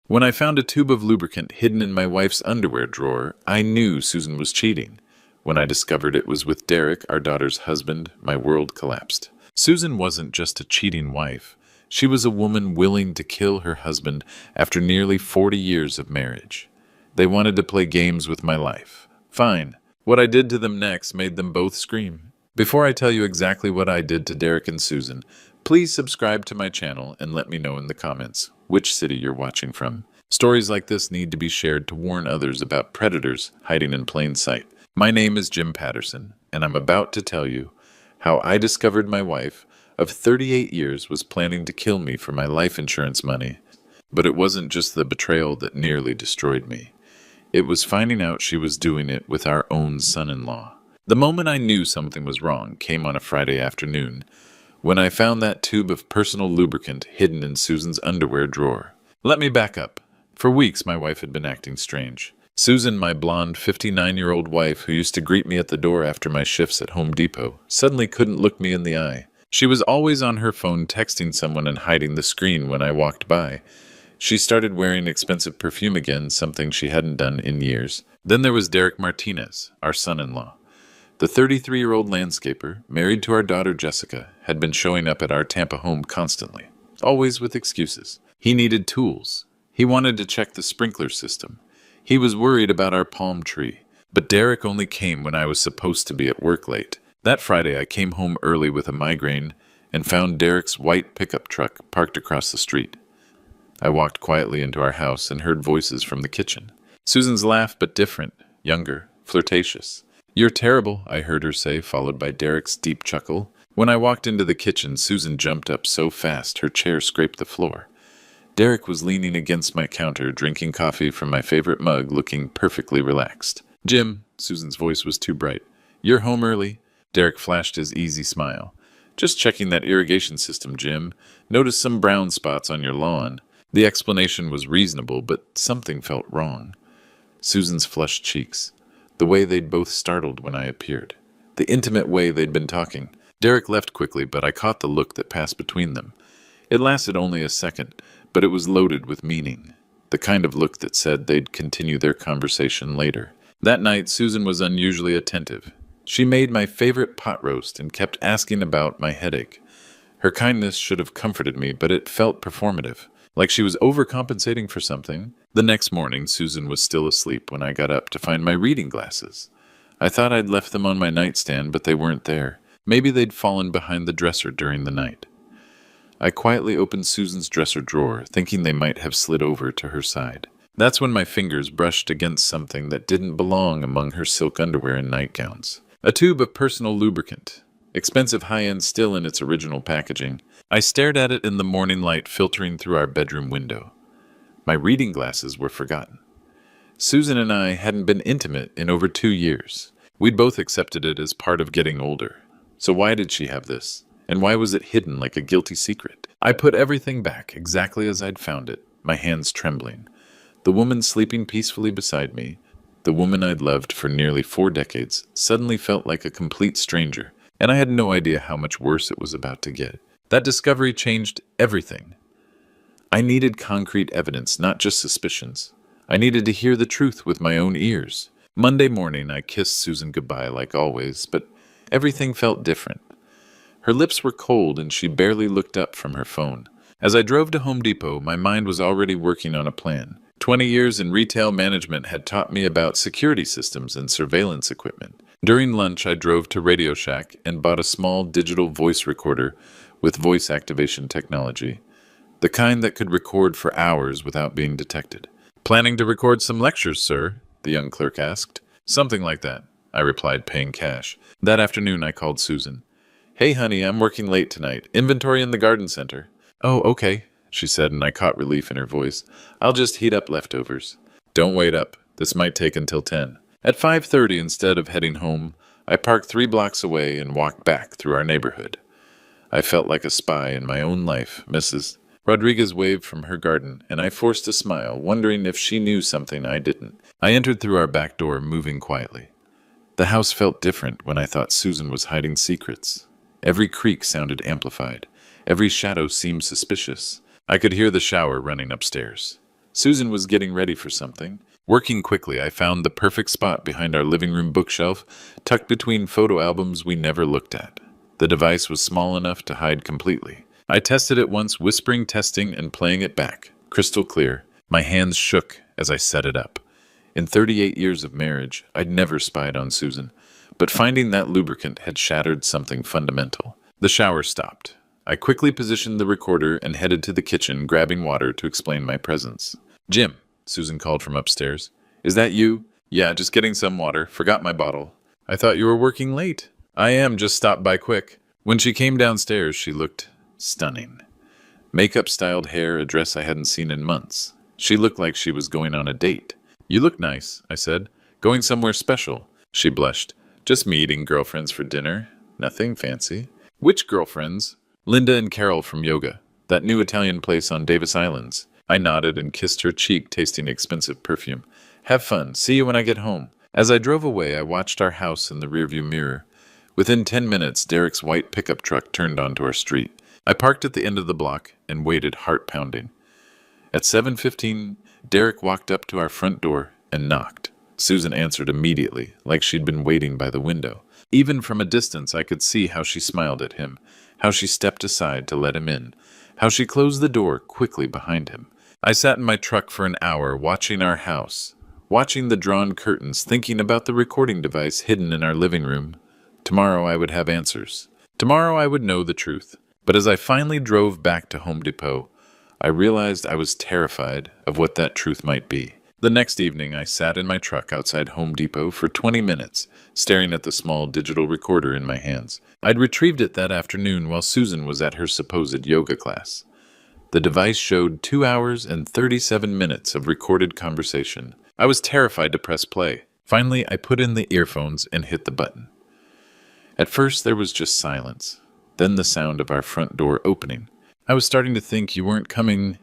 When I found a tube of lubricant hidden in my wife's underwear drawer, I knew Susan was cheating. When I discovered it was with Derek, our daughter's husband, my world collapsed. Susan wasn't just a cheating wife. She was a woman willing to kill her husband after nearly 40 years of marriage. They wanted to play games with my life. Fine. What I did to them next made them both scream. Before I tell you exactly what I did to Derek and Susan, please subscribe to my channel and let me know in the comments which city you're watching from. Stories like this need to be shared to warn others about predators hiding in plain sight. My name is Jim Patterson, and I'm about to tell you how I discovered my wife of 38 years was planning to kill me for my life insurance money. But it wasn't just the betrayal that nearly destroyed me. It was finding out she was doing it with our own son-in-law. The moment I knew something was wrong came on a Friday afternoon, when I found that tube of personal lubricant hidden in Susan's underwear drawer. Let me back up. For weeks, my wife had been acting strange. Susan, my blonde 59-year-old wife who used to greet me at the door after my shifts at Home Depot, suddenly couldn't look me in the eye. She was always on her phone texting someone and hiding the screen when I walked by. She started wearing expensive perfume again, something she hadn't done in years. Then there was Derek Martinez, our son-in-law. The 33-year-old landscaper, married to our daughter Jessica, had been showing up at our Tampa home constantly, always with excuses. He needed tools. He wanted to check the sprinkler system. He was worried about our palm tree. But Derek only came when I was supposed to be at work late. That Friday, I came home early with a migraine and found Derek's white pickup truck parked across the street. I walked quietly into our house and heard voices from the kitchen. Susan's laugh, but different, younger, flirtatious. "You're terrible," I heard her say, followed by Derek's deep chuckle. When I walked into the kitchen, Susan jumped up so fast her chair scraped the floor. Derek was leaning against my counter, drinking coffee from my favorite mug, looking perfectly relaxed. "Jim," Susan's voice was too bright. "You're home early?" Derek flashed his easy smile. "Just checking that irrigation system, Jim. Noticed some brown spots on your lawn." The explanation was reasonable, but something felt wrong. Susan's flushed cheeks. The way they'd both startled when I appeared. The intimate way they'd been talking. Derek left quickly, but I caught the look that passed between them. It lasted only a second, but it was loaded with meaning. The kind of look that said they'd continue their conversation later. That night, Susan was unusually attentive. She made my favorite pot roast and kept asking about my headache. Her kindness should have comforted me, but it felt performative, like she was overcompensating for something. The next morning, Susan was still asleep when I got up to find my reading glasses. I thought I'd left them on my nightstand, but they weren't there. Maybe they'd fallen behind the dresser during the night. I quietly opened Susan's dresser drawer, thinking they might have slid over to her side. That's when my fingers brushed against something that didn't belong among her silk underwear and nightgowns. A tube of personal lubricant. Expensive high-end still in its original packaging. I stared at it in the morning light filtering through our bedroom window. My reading glasses were forgotten. Susan and I hadn't been intimate in over 2 years. We'd both accepted it as part of getting older. So why did she have this? And why was it hidden like a guilty secret? I put everything back exactly as I'd found it, my hands trembling. The woman sleeping peacefully beside me, the woman I'd loved for nearly 4 decades, suddenly felt like a complete stranger, and I had no idea how much worse it was about to get. That discovery changed everything. I needed concrete evidence, not just suspicions. I needed to hear the truth with my own ears. Monday morning, I kissed Susan goodbye like always, but everything felt different. Her lips were cold and she barely looked up from her phone. As I drove to Home Depot, my mind was already working on a plan. 20 years in retail management had taught me about security systems and surveillance equipment. During lunch, I drove to Radio Shack and bought a small digital voice recorder with voice activation technology. The kind that could record for hours without being detected. "Planning to record some lectures, sir?" the young clerk asked. "Something like that," I replied, paying cash. That afternoon, I called Susan. "Hey, honey, I'm working late tonight. Inventory in the garden center." "Oh, okay," she said, and I caught relief in her voice. "I'll just heat up leftovers." "Don't wait up. This might take until 10. At 5:30, instead of heading home, I parked 3 blocks away and walked back through our neighborhood. I felt like a spy in my own life, Mrs. Rodriguez waved from her garden, and I forced a smile, wondering if she knew something I didn't. I entered through our back door, moving quietly. The house felt different when I thought Susan was hiding secrets. Every creak sounded amplified. Every shadow seemed suspicious. I could hear the shower running upstairs. Susan was getting ready for something. Working quickly, I found the perfect spot behind our living room bookshelf, tucked between photo albums we never looked at. The device was small enough to hide completely. I tested it once, whispering, testing, and playing it back. Crystal clear. My hands shook as I set it up. In 38 years of marriage, I'd never spied on Susan, but finding that lubricant had shattered something fundamental. The shower stopped. I quickly positioned the recorder and headed to the kitchen, grabbing water to explain my presence. "Jim," Susan called from upstairs. "Is that you?" "Yeah, just getting some water. Forgot my bottle." "I thought you were working late." "I am, just stopped by quick." When she came downstairs, she looked stunning. Makeup-styled hair, a dress I hadn't seen in months. She looked like she was going on a date. "You look nice," I said. "Going somewhere special?" She blushed. "Just meeting girlfriends for dinner. Nothing fancy." "Which girlfriends?" "Linda and Carol from yoga. That new Italian place on Davis Islands." I nodded and kissed her cheek, tasting expensive perfume. "Have fun. See you when I get home." As I drove away, I watched our house in the rearview mirror. Within 10 minutes, Derek's white pickup truck turned onto our street. I parked at the end of the block and waited, heart pounding. At 7:15, Derek walked up to our front door and knocked. Susan answered immediately, like she'd been waiting by the window. Even from a distance, I could see how she smiled at him, how she stepped aside to let him in, how she closed the door quickly behind him. I sat in my truck for an hour, watching our house, watching the drawn curtains, thinking about the recording device hidden in our living room. Tomorrow I would have answers. Tomorrow I would know the truth. But as I finally drove back to Home Depot, I realized I was terrified of what that truth might be. The next evening, I sat in my truck outside Home Depot for 20 minutes, staring at the small digital recorder in my hands. I'd retrieved it that afternoon while Susan was at her supposed yoga class. The device showed 2 hours and 37 minutes of recorded conversation. I was terrified to press play. Finally, I put in the earphones and hit the button. At first, there was just silence, then the sound of our front door opening. "I was starting to think you weren't coming."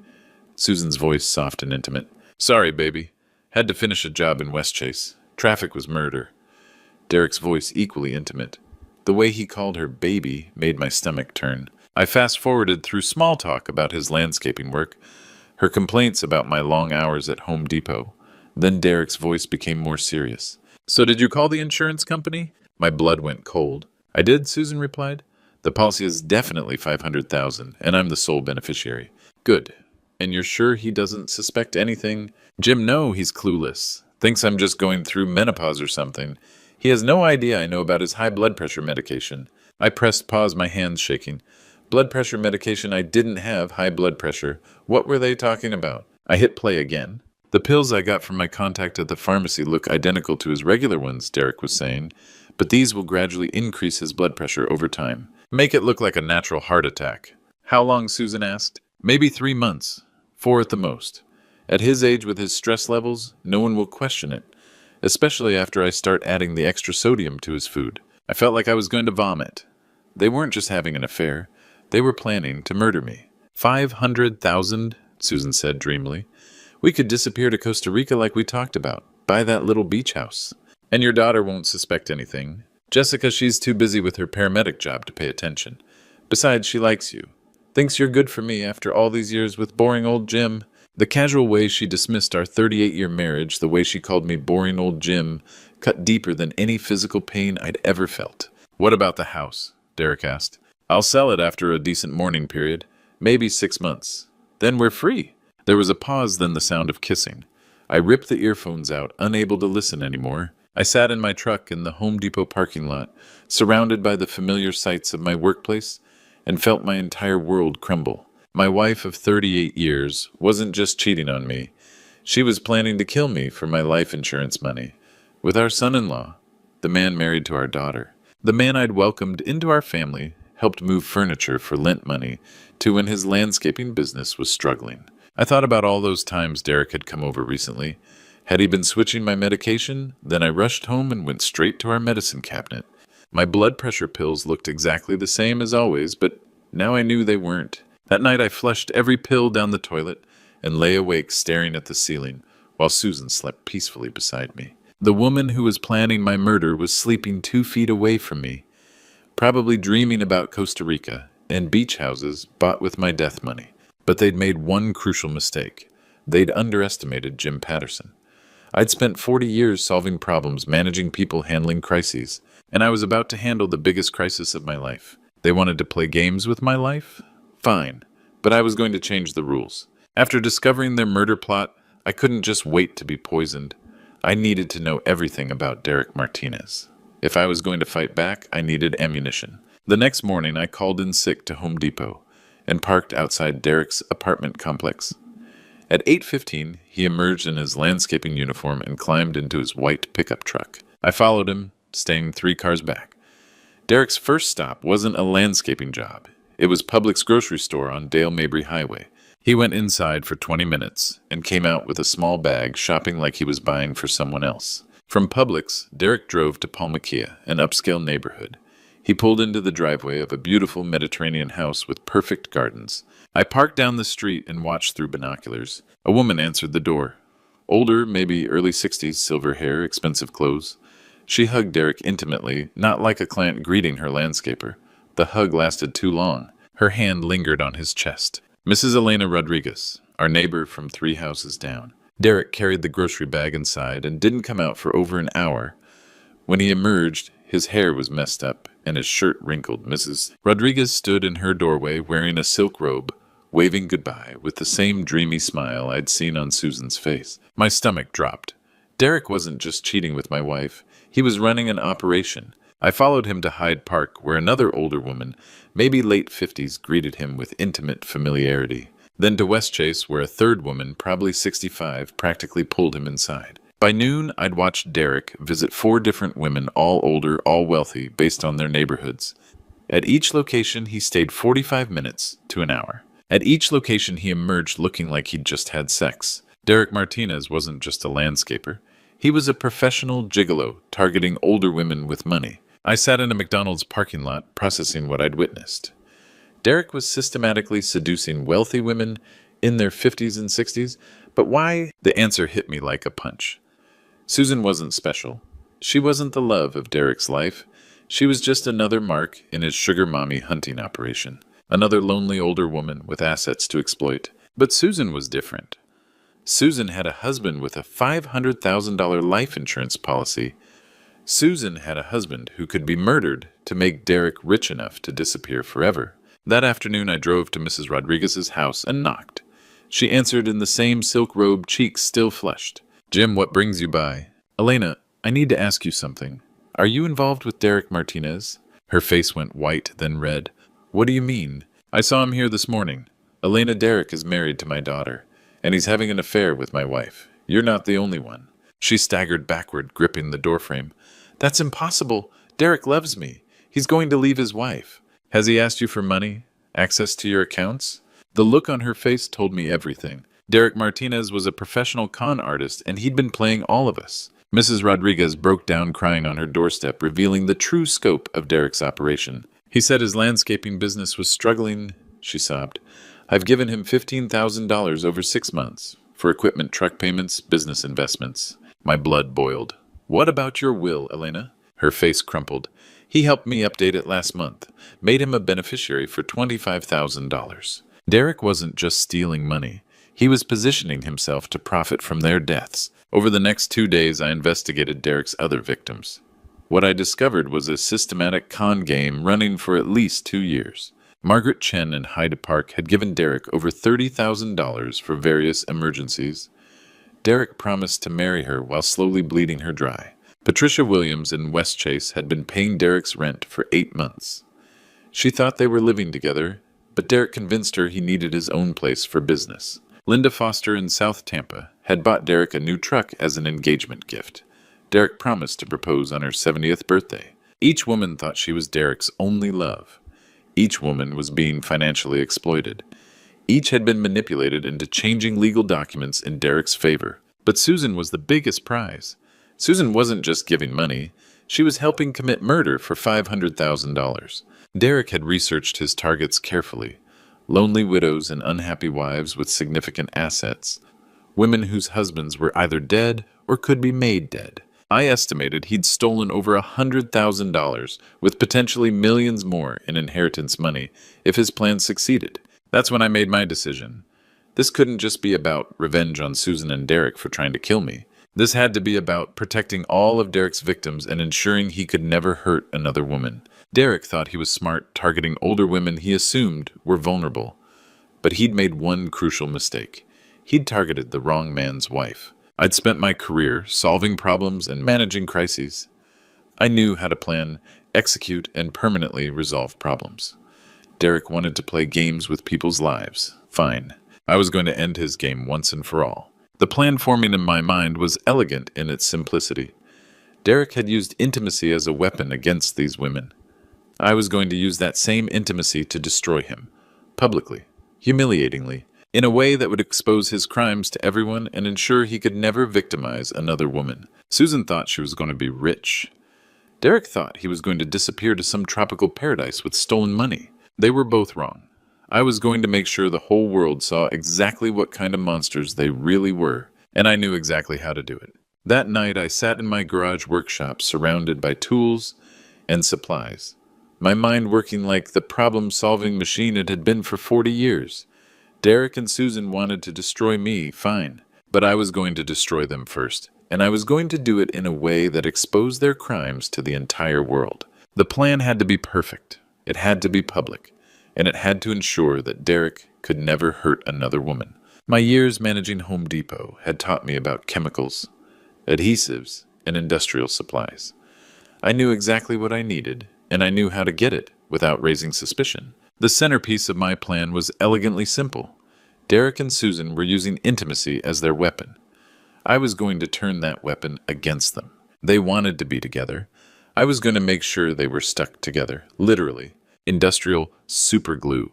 Susan's voice soft and intimate. "Sorry, baby. Had to finish a job in Westchase. Traffic was murder." Derek's voice equally intimate. The way he called her baby made my stomach turn. I fast-forwarded through small talk about his landscaping work, her complaints about my long hours at Home Depot. Then Derek's voice became more serious. "So did you call the insurance company?" My blood went cold. "I did," Susan replied. "The policy is definitely $500,000, and I'm the sole beneficiary." "Good. And you're sure he doesn't suspect anything?" "Jim, no, he's clueless. Thinks I'm just going through menopause or something. He has no idea I know about his high blood pressure medication." I pressed pause, my hands shaking. "Blood pressure medication? I didn't have high blood pressure. What were they talking about?" I hit play again. "The pills I got from my contact at the pharmacy look identical to his regular ones," Derek was saying, "but these will gradually increase his blood pressure over time. Make it look like a natural heart attack." "How long?" Susan asked. "Maybe 3 months. 4 at the most. At his age with his stress levels, no one will question it, especially after I start adding the extra sodium to his food." I felt like I was going to vomit. They weren't just having an affair. They were planning to murder me. 500,000, Susan said dreamily. "We could disappear to Costa Rica like we talked about. Buy that little beach house. And your daughter won't suspect anything. Jessica, she's too busy with her paramedic job to pay attention. Besides, she likes you. Thinks you're good for me after all these years with boring old Jim." The casual way she dismissed our 38-year marriage, the way she called me boring old Jim, cut deeper than any physical pain I'd ever felt. "What about the house?" Derek asked. "I'll sell it after a decent mourning period. Maybe 6 months. Then we're free." There was a pause, then the sound of kissing. I ripped the earphones out, unable to listen anymore. I sat in my truck in the Home Depot parking lot, surrounded by the familiar sights of my workplace, and felt my entire world crumble. My wife of 38 years wasn't just cheating on me. She was planning to kill me for my life insurance money. With our son-in-law, the man married to our daughter, the man I'd welcomed into our family, helped move furniture for Lent money, to when his landscaping business was struggling. I thought about all those times Derek had come over recently. Had he been switching my medication? Then I rushed home and went straight to our medicine cabinet. My blood pressure pills looked exactly the same as always, but now I knew they weren't. That night I flushed every pill down the toilet and lay awake staring at the ceiling while Susan slept peacefully beside me. The woman who was planning my murder was sleeping 2 feet away from me, probably dreaming about Costa Rica and beach houses bought with my death money. But they'd made one crucial mistake. They'd underestimated Jim Patterson. I'd spent 40 years solving problems, managing people, handling crises, and I was about to handle the biggest crisis of my life. They wanted to play games with my life? Fine, but I was going to change the rules. After discovering their murder plot, I couldn't just wait to be poisoned. I needed to know everything about Derek Martinez. If I was going to fight back, I needed ammunition. The next morning, I called in sick to Home Depot and parked outside Derek's apartment complex. At 8:15, he emerged in his landscaping uniform and climbed into his white pickup truck. I followed him, staying 3 cars back. Derek's first stop wasn't a landscaping job. It was Publix grocery store on Dale Mabry Highway. He went inside for 20 minutes and came out with a small bag, shopping like he was buying for someone else. From Publix, Derek drove to Palmaquia, an upscale neighborhood. He pulled into the driveway of a beautiful Mediterranean house with perfect gardens. I parked down the street and watched through binoculars. A woman answered the door. Older, maybe early 60s, silver hair, expensive clothes. She hugged Derek intimately, not like a client greeting her landscaper. The hug lasted too long. Her hand lingered on his chest. Mrs. Elena Rodriguez, our neighbor from 3 houses down. Derek carried the grocery bag inside and didn't come out for over an hour. When he emerged, his hair was messed up and his shirt wrinkled. Mrs. Rodriguez stood in her doorway wearing a silk robe, waving goodbye with the same dreamy smile I'd seen on Susan's face. My stomach dropped. Derek wasn't just cheating with my wife. He was running an operation. I followed him to Hyde Park, where another older woman, maybe late 50s, greeted him with intimate familiarity. Then to Westchase, where a third woman, probably 65, practically pulled him inside. By noon, I'd watched Derek visit 4 different women, all older, all wealthy, based on their neighborhoods. At each location, he stayed 45 minutes to an hour. At each location, he emerged looking like he'd just had sex. Derek Martinez wasn't just a landscaper. He was a professional gigolo, targeting older women with money. I sat in a McDonald's parking lot, processing what I'd witnessed. Derek was systematically seducing wealthy women in their 50s and 60s, but why? The answer hit me like a punch. Susan wasn't special. She wasn't the love of Derek's life. She was just another mark in his sugar mommy hunting operation. Another lonely older woman with assets to exploit. But Susan was different. Susan had a husband with a $500,000 life insurance policy. Susan had a husband who could be murdered to make Derek rich enough to disappear forever. That afternoon, I drove to Mrs. Rodriguez's house and knocked. She answered in the same silk robe, cheeks still flushed. "Jim, what brings you by?" "Elena, I need to ask you something. Are you involved with Derek Martinez?" Her face went white, then red. "What do you mean?" "I saw him here this morning. Elena, Derek is married to my daughter, and he's having an affair with my wife. You're not the only one." She staggered backward, gripping the doorframe. "That's impossible. Derek loves me. He's going to leave his wife." "Has he asked you for money? Access to your accounts?" The look on her face told me everything. Derek Martinez was a professional con artist, and he'd been playing all of us. Mrs. Rodriguez broke down crying on her doorstep, revealing the true scope of Derek's operation. "He said his landscaping business was struggling," she sobbed. "I've given him $15,000 over 6 months for equipment, truck payments, business investments." My blood boiled. "What about your will, Elena?" Her face crumpled. "He helped me update it last month. Made him a beneficiary for $25,000. Derek wasn't just stealing money. He was positioning himself to profit from their deaths. Over the next 2 days, I investigated Derek's other victims. What I discovered was a systematic con game running for at least 2 years. Margaret Chen in Hyde Park had given Derek over $30,000 for various emergencies. Derek promised to marry her while slowly bleeding her dry. Patricia Williams in Westchase had been paying Derek's rent for 8 months. She thought they were living together, but Derek convinced her he needed his own place for business. Linda Foster in South Tampa had bought Derek a new truck as an engagement gift. Derek promised to propose on her 70th birthday. Each woman thought she was Derek's only love. Each woman was being financially exploited. Each had been manipulated into changing legal documents in Derek's favor. But Susan was the biggest prize. Susan wasn't just giving money. She was helping commit murder for $500,000. Derek had researched his targets carefully. Lonely widows and unhappy wives with significant assets. Women whose husbands were either dead or could be made dead. I estimated he'd stolen over $100,000, with potentially millions more in inheritance money if his plan succeeded. That's when I made my decision. This couldn't just be about revenge on Susan and Derek for trying to kill me. This had to be about protecting all of Derek's victims and ensuring he could never hurt another woman. Derek thought he was smart, targeting older women he assumed were vulnerable. But he'd made one crucial mistake. He'd targeted the wrong man's wife. I'd spent my career solving problems and managing crises. I knew how to plan, execute, and permanently resolve problems. Derek wanted to play games with people's lives. Fine. I was going to end his game once and for all. The plan forming in my mind was elegant in its simplicity. Derek had used intimacy as a weapon against these women. I was going to use that same intimacy to destroy him. Publicly. Humiliatingly. In a way that would expose his crimes to everyone and ensure he could never victimize another woman. Susan thought she was going to be rich. Derek thought he was going to disappear to some tropical paradise with stolen money. They were both wrong. I was going to make sure the whole world saw exactly what kind of monsters they really were, and I knew exactly how to do it. That night I sat in my garage workshop surrounded by tools and supplies, my mind working like the problem-solving machine it had been for 40 years. Derek and Susan wanted to destroy me, fine, but I was going to destroy them first, and I was going to do it in a way that exposed their crimes to the entire world. The plan had to be perfect. It had to be public, and it had to ensure that Derek could never hurt another woman. My years managing Home Depot had taught me about chemicals, adhesives, and industrial supplies. I knew exactly what I needed, and I knew how to get it without raising suspicion. The centerpiece of my plan was elegantly simple. Derek and Susan were using intimacy as their weapon. I was going to turn that weapon against them. They wanted to be together. I was going to make sure they were stuck together, literally. Industrial super glue,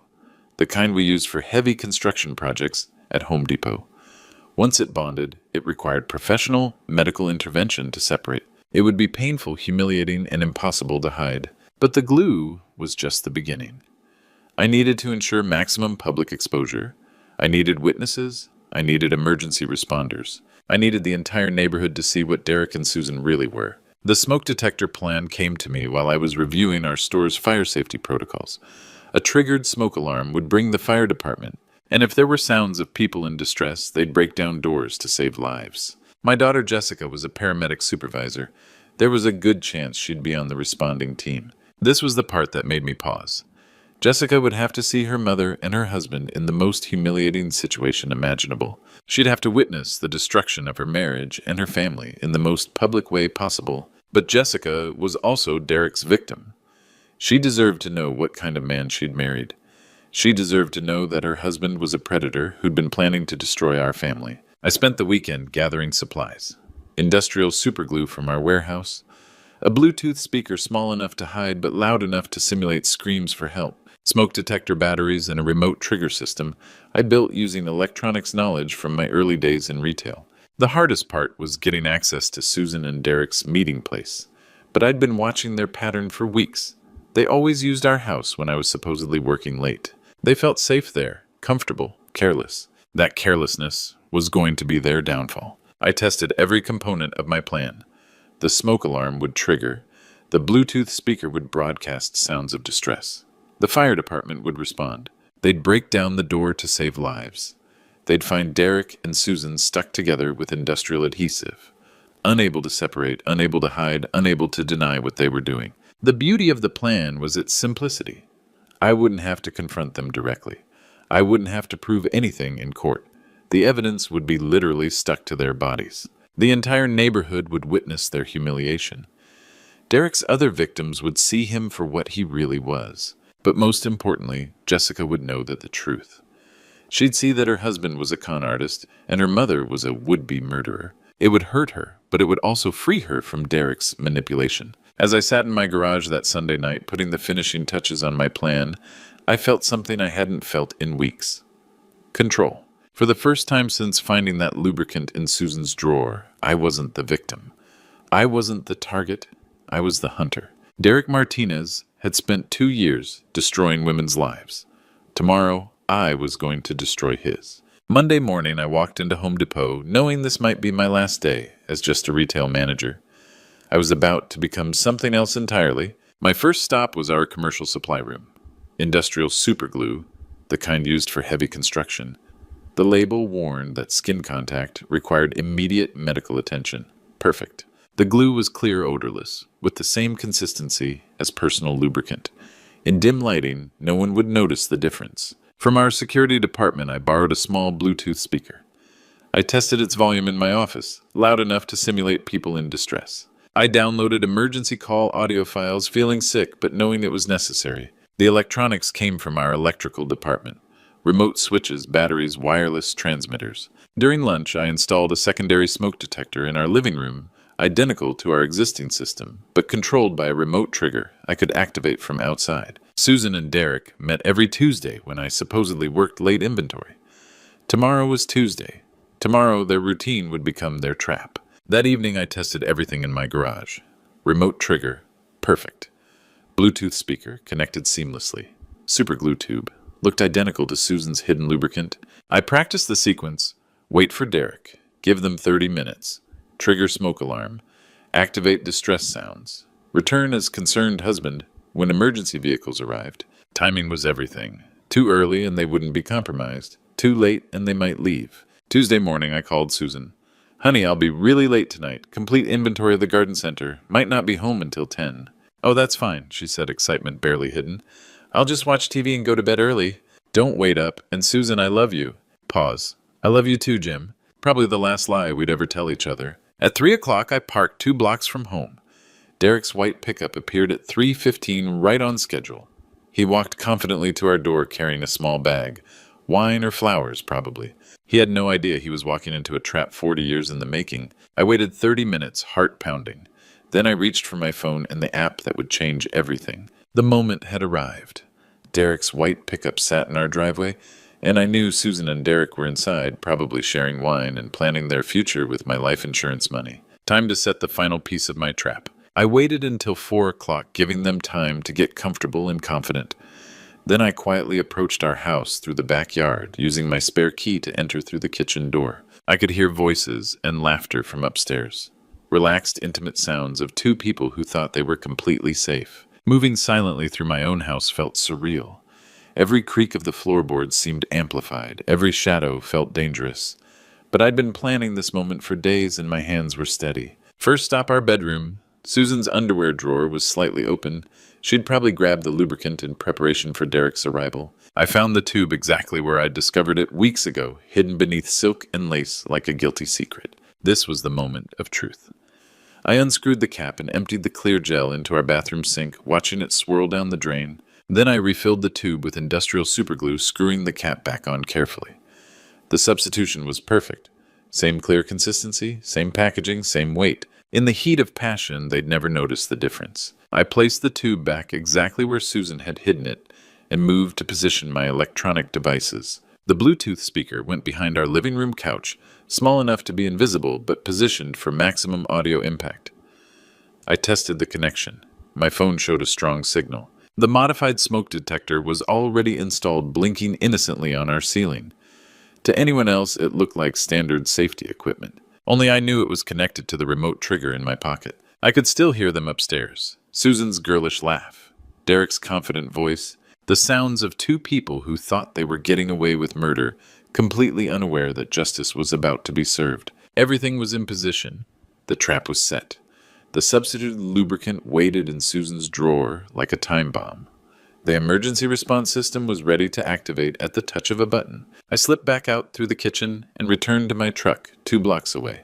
the kind we use for heavy construction projects at Home Depot. Once it bonded, it required professional medical intervention to separate. It would be painful, humiliating, and impossible to hide. But the glue was just the beginning. I needed to ensure maximum public exposure. I needed witnesses. I needed emergency responders. I needed the entire neighborhood to see what Derek and Susan really were. The smoke detector plan came to me while I was reviewing our store's fire safety protocols. A triggered smoke alarm would bring the fire department, and if there were sounds of people in distress, they'd break down doors to save lives. My daughter Jessica was a paramedic supervisor. There was a good chance she'd be on the responding team. This was the part that made me pause. Jessica would have to see her mother and her husband in the most humiliating situation imaginable. She'd have to witness the destruction of her marriage and her family in the most public way possible. But Jessica was also Derek's victim. She deserved to know what kind of man she'd married. She deserved to know that her husband was a predator who'd been planning to destroy our family. I spent the weekend gathering supplies. Industrial superglue from our warehouse. A Bluetooth speaker small enough to hide but loud enough to simulate screams for help. Smoke detector batteries and a remote trigger system I built using electronics knowledge from my early days in retail. The hardest part was getting access to Susan and Derek's meeting place. But I'd been watching their pattern for weeks. They always used our house when I was supposedly working late. They felt safe there, comfortable, careless. That carelessness was going to be their downfall. I tested every component of my plan. The smoke alarm would trigger. The Bluetooth speaker would broadcast sounds of distress. The fire department would respond. They'd break down the door to save lives. They'd find Derek and Susan stuck together with industrial adhesive, unable to separate, unable to hide, unable to deny what they were doing. The beauty of the plan was its simplicity. I wouldn't have to confront them directly. I wouldn't have to prove anything in court. The evidence would be literally stuck to their bodies. The entire neighborhood would witness their humiliation. Derek's other victims would see him for what he really was. But most importantly, Jessica would know the truth. She'd see that her husband was a con artist and her mother was a would-be murderer. It would hurt her, but it would also free her from Derek's manipulation. As I sat in my garage that Sunday night, putting the finishing touches on my plan, I felt something I hadn't felt in weeks. Control. For the first time since finding that lubricant in Susan's drawer, I wasn't the victim. I wasn't the target. I was the hunter. Derek Martinez had spent 2 years destroying women's lives. Tomorrow, I was going to destroy his. Monday morning, I walked into Home Depot, knowing this might be my last day as just a retail manager. I was about to become something else entirely. My first stop was our commercial supply room. Industrial superglue, the kind used for heavy construction. The label warned that skin contact required immediate medical attention. Perfect. The glue was clear, odorless, with the same consistency as personal lubricant. In dim lighting, no one would notice the difference. From our security department, I borrowed a small Bluetooth speaker. I tested its volume in my office, loud enough to simulate people in distress. I downloaded emergency call audio files, feeling sick but knowing it was necessary. The electronics came from our electrical department. Remote switches, batteries, wireless transmitters. During lunch, I installed a secondary smoke detector in our living room, identical to our existing system, but controlled by a remote trigger I could activate from outside. Susan and Derek met every Tuesday when I supposedly worked late inventory. Tomorrow was Tuesday. Tomorrow, their routine would become their trap. That evening, I tested everything in my garage. Remote trigger, perfect. Bluetooth speaker, connected seamlessly. Super glue tube, looked identical to Susan's hidden lubricant. I practiced the sequence. Wait for Derek. Give them 30 minutes. Trigger smoke alarm. Activate distress sounds. Return as concerned husband when emergency vehicles arrived. Timing was everything. Too early and they wouldn't be compromised. Too late and they might leave. Tuesday morning, I called Susan. Honey, I'll be really late tonight. Complete inventory of the garden center. Might not be home until 10. Oh, that's fine, she said, excitement barely hidden. I'll just watch TV and go to bed early. Don't wait up. And Susan, I love you. Pause. I love you too, Jim. Probably the last lie we'd ever tell each other. At 3 o'clock, I parked 2 blocks from home. Derek's white pickup appeared at 3:15, right on schedule. He walked confidently to our door carrying a small bag. Wine or flowers, probably. He had no idea he was walking into a trap 40 years in the making. I waited 30 minutes, heart pounding. Then I reached for my phone and the app that would change everything. The moment had arrived. Derek's white pickup sat in our driveway, and I knew Susan and Derek were inside, probably sharing wine and planning their future with my life insurance money. Time to set the final piece of my trap. I waited until 4 o'clock, giving them time to get comfortable and confident. Then I quietly approached our house through the backyard, using my spare key to enter through the kitchen door. I could hear voices and laughter from upstairs. Relaxed, intimate sounds of 2 people who thought they were completely safe. Moving silently through my own house felt surreal. Every creak of the floorboards seemed amplified. Every shadow felt dangerous. But I'd been planning this moment for days and my hands were steady. First stop, our bedroom. Susan's underwear drawer was slightly open. She'd probably grabbed the lubricant in preparation for Derek's arrival. I found the tube exactly where I'd discovered it weeks ago, hidden beneath silk and lace like a guilty secret. This was the moment of truth. I unscrewed the cap and emptied the clear gel into our bathroom sink, watching it swirl down the drain. Then I refilled the tube with industrial superglue, screwing the cap back on carefully. The substitution was perfect. Same clear consistency, same packaging, same weight. In the heat of passion, they'd never noticed the difference. I placed the tube back exactly where Susan had hidden it and moved to position my electronic devices. The Bluetooth speaker went behind our living room couch, small enough to be invisible but positioned for maximum audio impact. I tested the connection. My phone showed a strong signal. The modified smoke detector was already installed, blinking innocently on our ceiling. To anyone else, it looked like standard safety equipment. Only I knew it was connected to the remote trigger in my pocket. I could still hear them upstairs. Susan's girlish laugh, Derek's confident voice, the sounds of 2 people who thought they were getting away with murder, completely unaware that justice was about to be served. Everything was in position. The trap was set. The substituted lubricant waited in Susan's drawer like a time bomb. The emergency response system was ready to activate at the touch of a button. I slipped back out through the kitchen and returned to my truck 2 blocks away.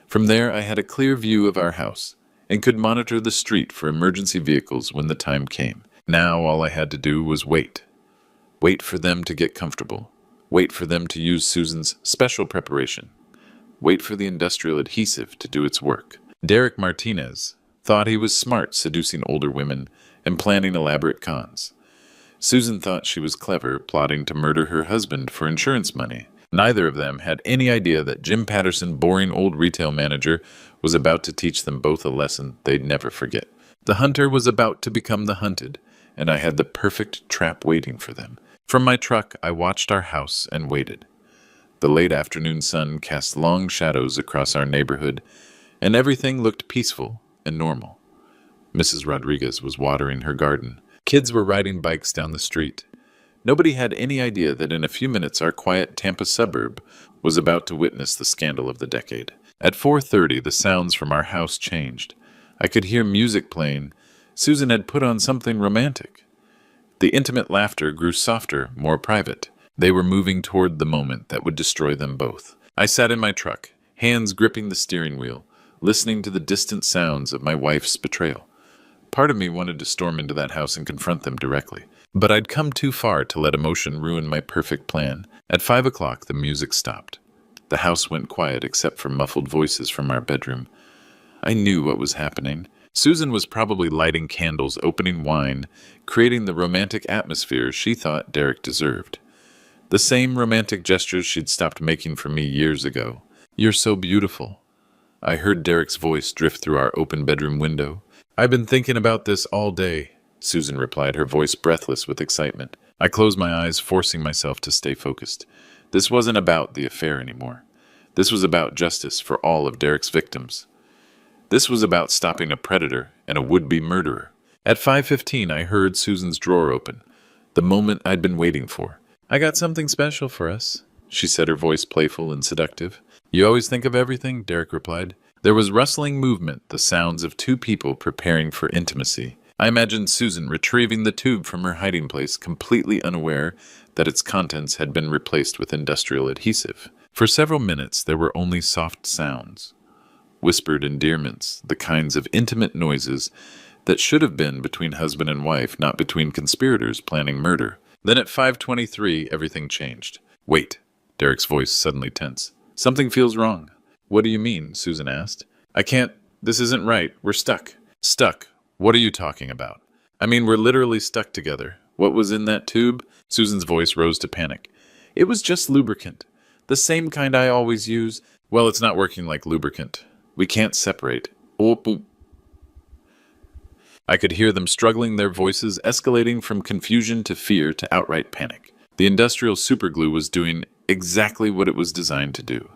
From there, I had a clear view of our house and could monitor the street for emergency vehicles when the time came. Now all I had to do was wait. Wait for them to get comfortable. Wait for them to use Susan's special preparation. Wait for the industrial adhesive to do its work. Derek Martinez thought he was smart seducing older women and planning elaborate cons. Susan thought she was clever, plotting to murder her husband for insurance money. Neither of them had any idea that Jim Patterson, boring old retail manager, was about to teach them both a lesson they'd never forget. The hunter was about to become the hunted, and I had the perfect trap waiting for them. From my truck, I watched our house and waited. The late afternoon sun cast long shadows across our neighborhood, and everything looked peaceful and normal. Mrs. Rodriguez was watering her garden. Kids were riding bikes down the street. Nobody had any idea that in a few minutes our quiet Tampa suburb was about to witness the scandal of the decade. At 4:30, the sounds from our house changed. I could hear music playing. Susan had put on something romantic. The intimate laughter grew softer, more private. They were moving toward the moment that would destroy them both. I sat in my truck, hands gripping the steering wheel, listening to the distant sounds of my wife's betrayal. Part of me wanted to storm into that house and confront them directly. But I'd come too far to let emotion ruin my perfect plan. At 5 o'clock, the music stopped. The house went quiet except for muffled voices from our bedroom. I knew what was happening. Susan was probably lighting candles, opening wine, creating the romantic atmosphere she thought Derek deserved. The same romantic gestures she'd stopped making for me years ago. "You're so beautiful." I heard Derek's voice drift through our open bedroom window. "I've been thinking about this all day," Susan replied, her voice breathless with excitement. I closed my eyes, forcing myself to stay focused. This wasn't about the affair anymore. This was about justice for all of Derek's victims. This was about stopping a predator and a would-be murderer. At 5:15, I heard Susan's drawer open, the moment I'd been waiting for. "I got something special for us," she said, her voice playful and seductive. "You always think of everything," Derek replied. There was rustling movement, the sounds of two people preparing for intimacy. I imagined Susan retrieving the tube from her hiding place, completely unaware that its contents had been replaced with industrial adhesive. For several minutes, there were only soft sounds. Whispered endearments, the kinds of intimate noises that should have been between husband and wife, not between conspirators planning murder. Then at 5:23, everything changed. "Wait," Derek's voice suddenly tense. "Something feels wrong." "What do you mean?" Susan asked. "I can't. This isn't right. We're stuck." "Stuck? What are you talking about?" "I mean, we're literally stuck together. What was in that tube?" Susan's voice rose to panic. "It was just lubricant. The same kind I always use." "Well, it's not working like lubricant. We can't separate." "Oh." I could hear them struggling, their voices escalating from confusion to fear to outright panic. The industrial superglue was doing exactly what it was designed to do,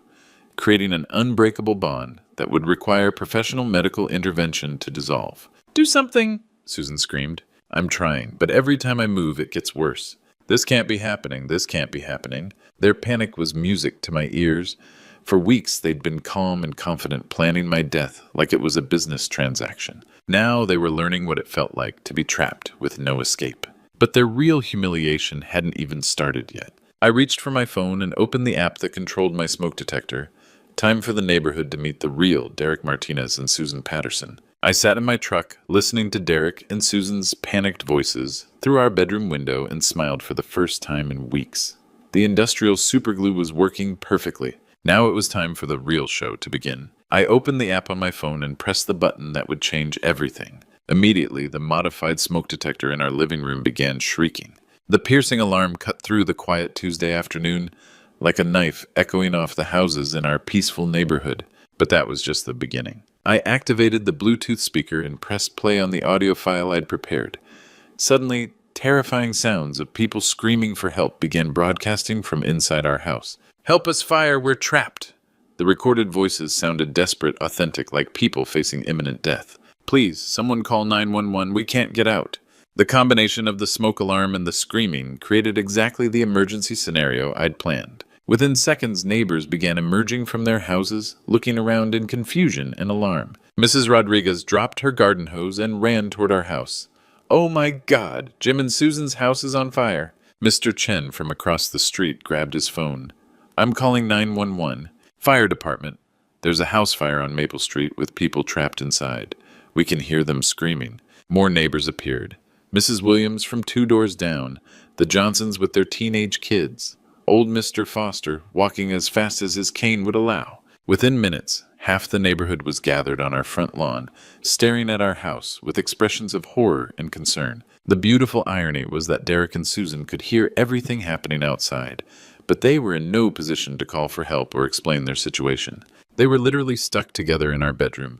creating an unbreakable bond that would require professional medical intervention to dissolve. "Do something!" Susan screamed. "I'm trying, but every time I move, it gets worse. This can't be happening. This can't be happening." Their panic was music to my ears. For weeks, they'd been calm and confident, planning my death like it was a business transaction. Now they were learning what it felt like to be trapped with no escape. But their real humiliation hadn't even started yet. I reached for my phone and opened the app that controlled my smoke detector. Time for the neighborhood to meet the real Derek Martinez and Susan Patterson. I sat in my truck, listening to Derek and Susan's panicked voices through our bedroom window, and smiled for the first time in weeks. The industrial superglue was working perfectly. Now it was time for the real show to begin. I opened the app on my phone and pressed the button that would change everything. Immediately, the modified smoke detector in our living room began shrieking. The piercing alarm cut through the quiet Tuesday afternoon like a knife echoing off the houses in our peaceful neighborhood. But that was just the beginning. I activated the Bluetooth speaker and pressed play on the audio file I'd prepared. Suddenly, terrifying sounds of people screaming for help began broadcasting from inside our house. "Help us, fire, we're trapped!" The recorded voices sounded desperate, authentic, like people facing imminent death. "Please, someone call 911, we can't get out." The combination of the smoke alarm and the screaming created exactly the emergency scenario I'd planned. Within seconds, neighbors began emerging from their houses, looking around in confusion and alarm. Mrs. Rodriguez dropped her garden hose and ran toward our house. "Oh my God, Jim and Susan's house is on fire." Mr. Chen from across the street grabbed his phone. "I'm calling 911. Fire department. There's a house fire on Maple Street with people trapped inside. We can hear them screaming." More neighbors appeared. Mrs. Williams from 2 doors down, the Johnsons with their teenage kids, old Mr. Foster walking as fast as his cane would allow. Within minutes, half the neighborhood was gathered on our front lawn, staring at our house with expressions of horror and concern. The beautiful irony was that Derek and Susan could hear everything happening outside, but they were in no position to call for help or explain their situation. They were literally stuck together in our bedroom,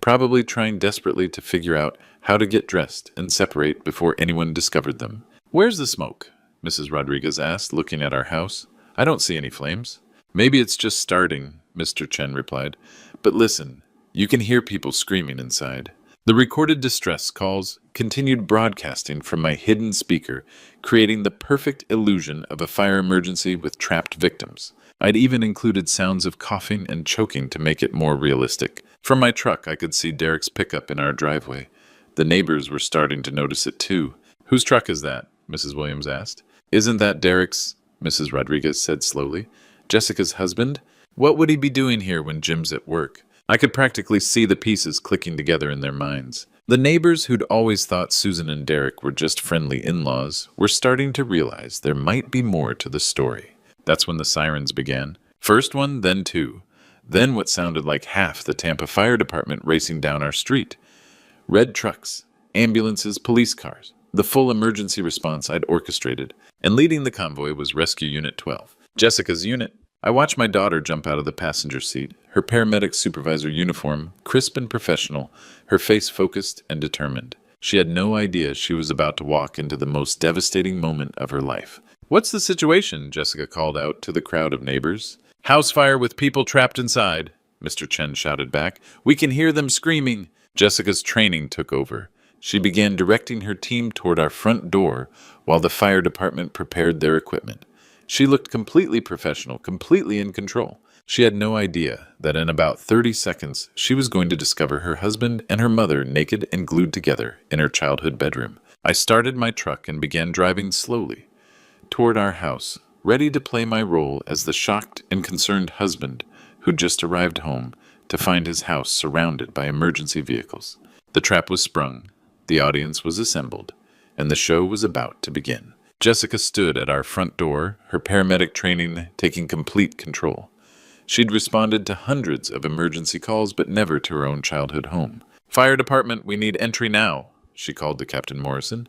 probably trying desperately to figure out how to get dressed and separate before anyone discovered them. "Where's the smoke?" Mrs. Rodriguez asked, looking at our house. "I don't see any flames." "Maybe it's just starting," Mr. Chen replied. "But listen, you can hear people screaming inside." The recorded distress calls continued broadcasting from my hidden speaker, creating the perfect illusion of a fire emergency with trapped victims. I'd even included sounds of coughing and choking to make it more realistic. From my truck, I could see Derek's pickup in our driveway. The neighbors were starting to notice it too. "Whose truck is that?" Mrs. Williams asked. "Isn't that Derek's?" Mrs. Rodriguez said slowly. "Jessica's husband? What would he be doing here when Jim's at work?" I could practically see the pieces clicking together in their minds. The neighbors who'd always thought Susan and Derek were just friendly in-laws were starting to realize there might be more to the story. That's when the sirens began. First one, then two. Then what sounded like half the Tampa Fire Department racing down our street. Red trucks, ambulances, police cars. The full emergency response I'd orchestrated. And leading the convoy was Rescue Unit 12. Jessica's unit. I watched my daughter jump out of the passenger seat, her paramedic supervisor uniform crisp and professional, her face focused and determined. She had no idea she was about to walk into the most devastating moment of her life. "What's the situation?" Jessica called out to the crowd of neighbors. "House fire with people trapped inside," Mr. Chen shouted back. "We can hear them screaming." Jessica's training took over. She began directing her team toward our front door while the fire department prepared their equipment. She looked completely professional, completely in control. She had no idea that in about 30 seconds she was going to discover her husband and her mother naked and glued together in her childhood bedroom. I started my truck and began driving slowly toward our house, ready to play my role as the shocked and concerned husband who'd just arrived home to find his house surrounded by emergency vehicles. The trap was sprung, the audience was assembled, and the show was about to begin. Jessica stood at our front door, her paramedic training taking complete control. She'd responded to hundreds of emergency calls, but never to her own childhood home. "Fire department, we need entry now," she called to Captain Morrison.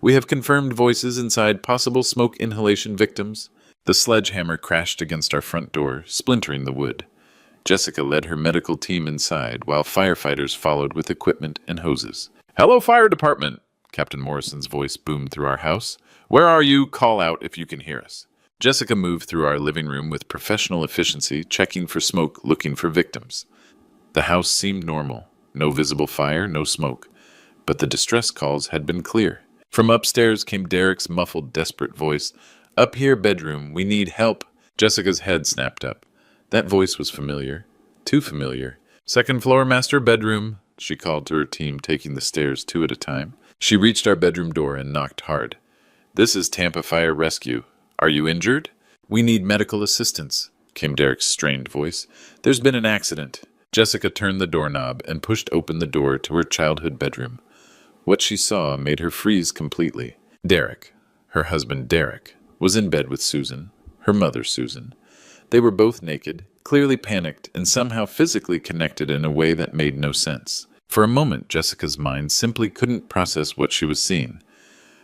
"We have confirmed voices inside possible smoke inhalation victims." The sledgehammer crashed against our front door, splintering the wood. Jessica led her medical team inside, while firefighters followed with equipment and hoses. "Hello, fire department!" Captain Morrison's voice boomed through our house. "Where are you? Call out if you can hear us." Jessica moved through our living room with professional efficiency, checking for smoke, looking for victims. The house seemed normal. No visible fire, no smoke. But the distress calls had been clear. From upstairs came Derek's muffled, desperate voice. "Up here, bedroom. We need help." Jessica's head snapped up. That voice was familiar. Too familiar. "Second floor, master bedroom," she called to her team, taking the stairs 2 at a time. She reached our bedroom door and knocked hard. "This is Tampa Fire Rescue. Are you injured?" "We need medical assistance," came Derek's strained voice. "There's been an accident." Jessica turned the doorknob and pushed open the door to her childhood bedroom. What she saw made her freeze completely. Derek, her husband Derek, was in bed with Susan, her mother Susan. They were both naked, clearly panicked, and somehow physically connected in a way that made no sense. For a moment, Jessica's mind simply couldn't process what she was seeing.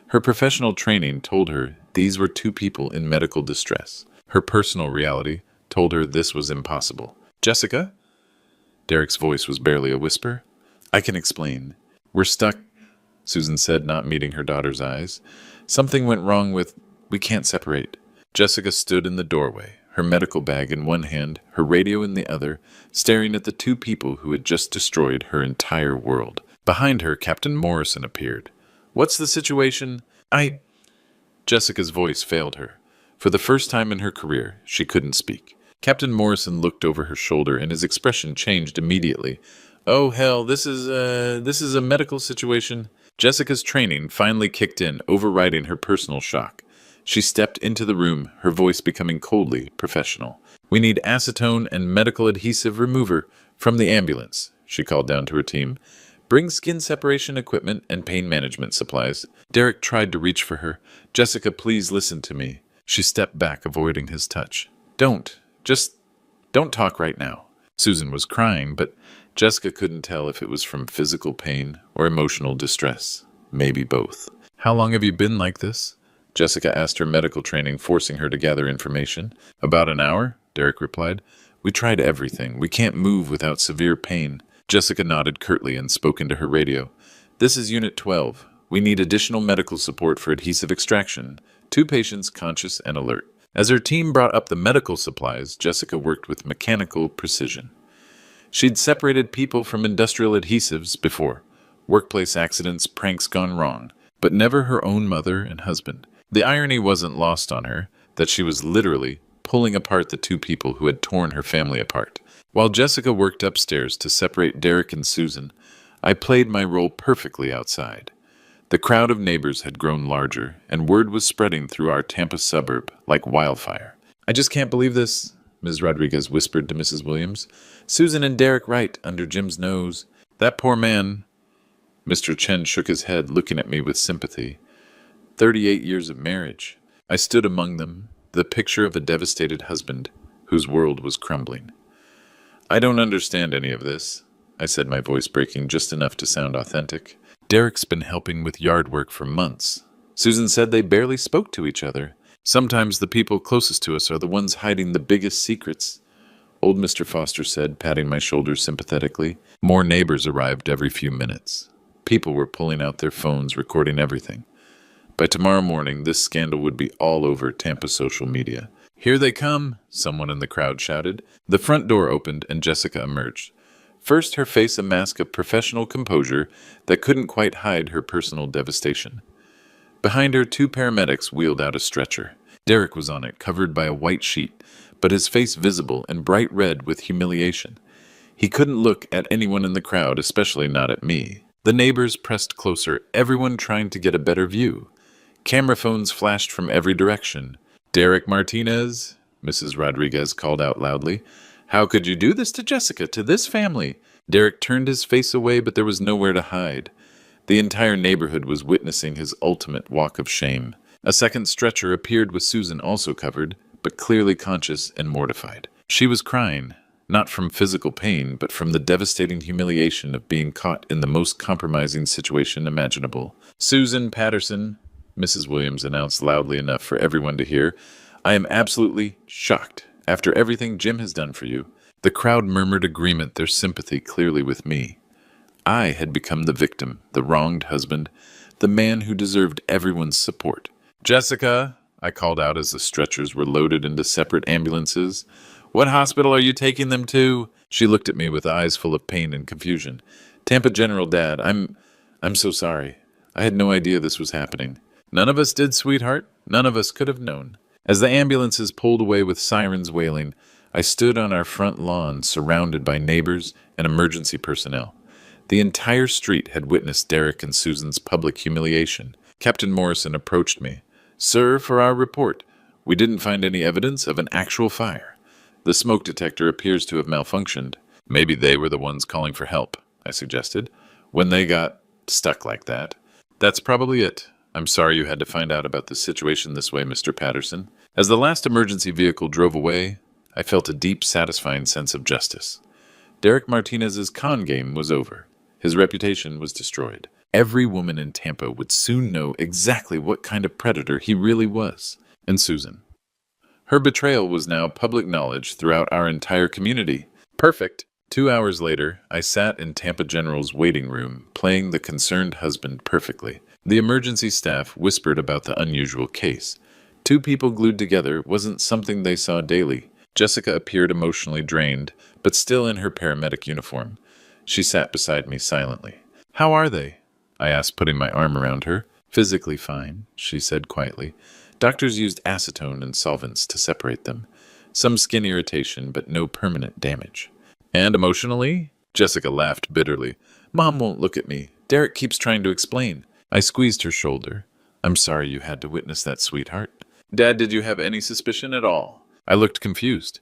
Her professional training told her these were two people in medical distress. Her personal reality told her this was impossible. "Jessica?" Derek's voice was barely a whisper. "I can explain. We're stuck," Susan said, not meeting her daughter's eyes. "Something went wrong with... We can't separate." Jessica stood in the doorway, her medical bag in one hand, her radio in the other, staring at the two people who had just destroyed her entire world. Behind her, Captain Morrison appeared. "What's the situation?" Jessica's voice failed her. For the first time in her career, she couldn't speak. Captain Morrison looked over her shoulder, and his expression changed immediately. "Oh, hell, this is a medical situation." Jessica's training finally kicked in, overriding her personal shock. She stepped into the room, her voice becoming coldly professional. "We need acetone and medical adhesive remover from the ambulance," she called down to her team. "Bring skin separation equipment and pain management supplies." Derek tried to reach for her. "Jessica, please listen to me." She stepped back, avoiding his touch. Don't talk right now." Susan was crying, but Jessica couldn't tell if it was from physical pain or emotional distress. Maybe both. "How long have you been like this?" Jessica asked her medical training, forcing her to gather information. "About an hour," Derek replied. "We tried everything. We can't move without severe pain." Jessica nodded curtly and spoke into her radio. "This is Unit 12. We need additional medical support for adhesive extraction. 2 patients conscious and alert." As her team brought up the medical supplies, Jessica worked with mechanical precision. She'd separated people from industrial adhesives before. workplace accidents, pranks gone wrong, but never her own mother and husband. The irony wasn't lost on her that she was literally pulling apart the two people who had torn her family apart. While Jessica worked upstairs to separate Derek and Susan, I played my role perfectly outside. The crowd of neighbors had grown larger, and word was spreading through our Tampa suburb like wildfire. "I just can't believe this," Ms. Rodriguez whispered to Mrs. Williams. "Susan and Derek right under Jim's nose. That poor man." Mr. Chen shook his head, looking at me with sympathy. 38 years of marriage. I stood among them, the picture of a devastated husband whose world was crumbling. "I don't understand any of this," I said, my voice breaking just enough to sound authentic. "Derek's been helping with yard work for months. Susan said they barely spoke to each other. Sometimes the people closest to us are the ones hiding the biggest secrets," old Mr. Foster said, patting my shoulder sympathetically. More neighbors arrived every few minutes. People were pulling out their phones, recording everything. By tomorrow morning, this scandal would be all over Tampa social media. "Here they come," someone in the crowd shouted. The front door opened and Jessica emerged. First, her face a mask of professional composure that couldn't quite hide her personal devastation. Behind her, two paramedics wheeled out a stretcher. Derek was on it, covered by a white sheet, but his face visible and bright red with humiliation. He couldn't look at anyone in the crowd, especially not at me. The neighbors pressed closer, everyone trying to get a better view. Camera phones flashed from every direction. "Derek Martinez," Mrs. Rodriguez called out loudly. "How could you do this to Jessica, to this family?" Derek turned his face away, but there was nowhere to hide. The entire neighborhood was witnessing his ultimate walk of shame. A second stretcher appeared with Susan also covered, but clearly conscious and mortified. She was crying, not from physical pain, but from the devastating humiliation of being caught in the most compromising situation imaginable. "Susan Patterson," Mrs. Williams announced loudly enough for everyone to hear, "I am absolutely shocked after everything Jim has done for you." The crowd murmured agreement, their sympathy clearly with me. I had become the victim, the wronged husband, the man who deserved everyone's support. "Jessica," I called out as the stretchers were loaded into separate ambulances. "What hospital are you taking them to?" She looked at me with eyes full of pain and confusion. "Tampa General, Dad. I'm so sorry. I had no idea this was happening." "None of us did, sweetheart. None of us could have known." As the ambulances pulled away with sirens wailing, I stood on our front lawn, surrounded by neighbors and emergency personnel. The entire street had witnessed Derek and Susan's public humiliation. Captain Morrison approached me. "Sir, for our report, we didn't find any evidence of an actual fire. The smoke detector appears to have malfunctioned." "Maybe they were the ones calling for help," I suggested, "when they got stuck like that." "That's probably it. I'm sorry you had to find out about the situation this way, Mr. Patterson." As the last emergency vehicle drove away, I felt a deep, satisfying sense of justice. Derek Martinez's con game was over. His reputation was destroyed. Every woman in Tampa would soon know exactly what kind of predator he really was. And Susan. Her betrayal was now public knowledge throughout our entire community. Perfect. 2 hours later, I sat in Tampa General's waiting room, playing the concerned husband perfectly. The emergency staff whispered about the unusual case. Two people glued together wasn't something they saw daily. Jessica appeared emotionally drained, but still in her paramedic uniform. She sat beside me silently. "How are they?" I asked, putting my arm around her. "Physically fine," she said quietly. "Doctors used acetone and solvents to separate them. Some skin irritation, but no permanent damage." "And emotionally?" Jessica laughed bitterly. "Mom won't look at me. Derek keeps trying to explain." I squeezed her shoulder. "I'm sorry you had to witness that, sweetheart." "Dad, did you have any suspicion at all?" I looked confused.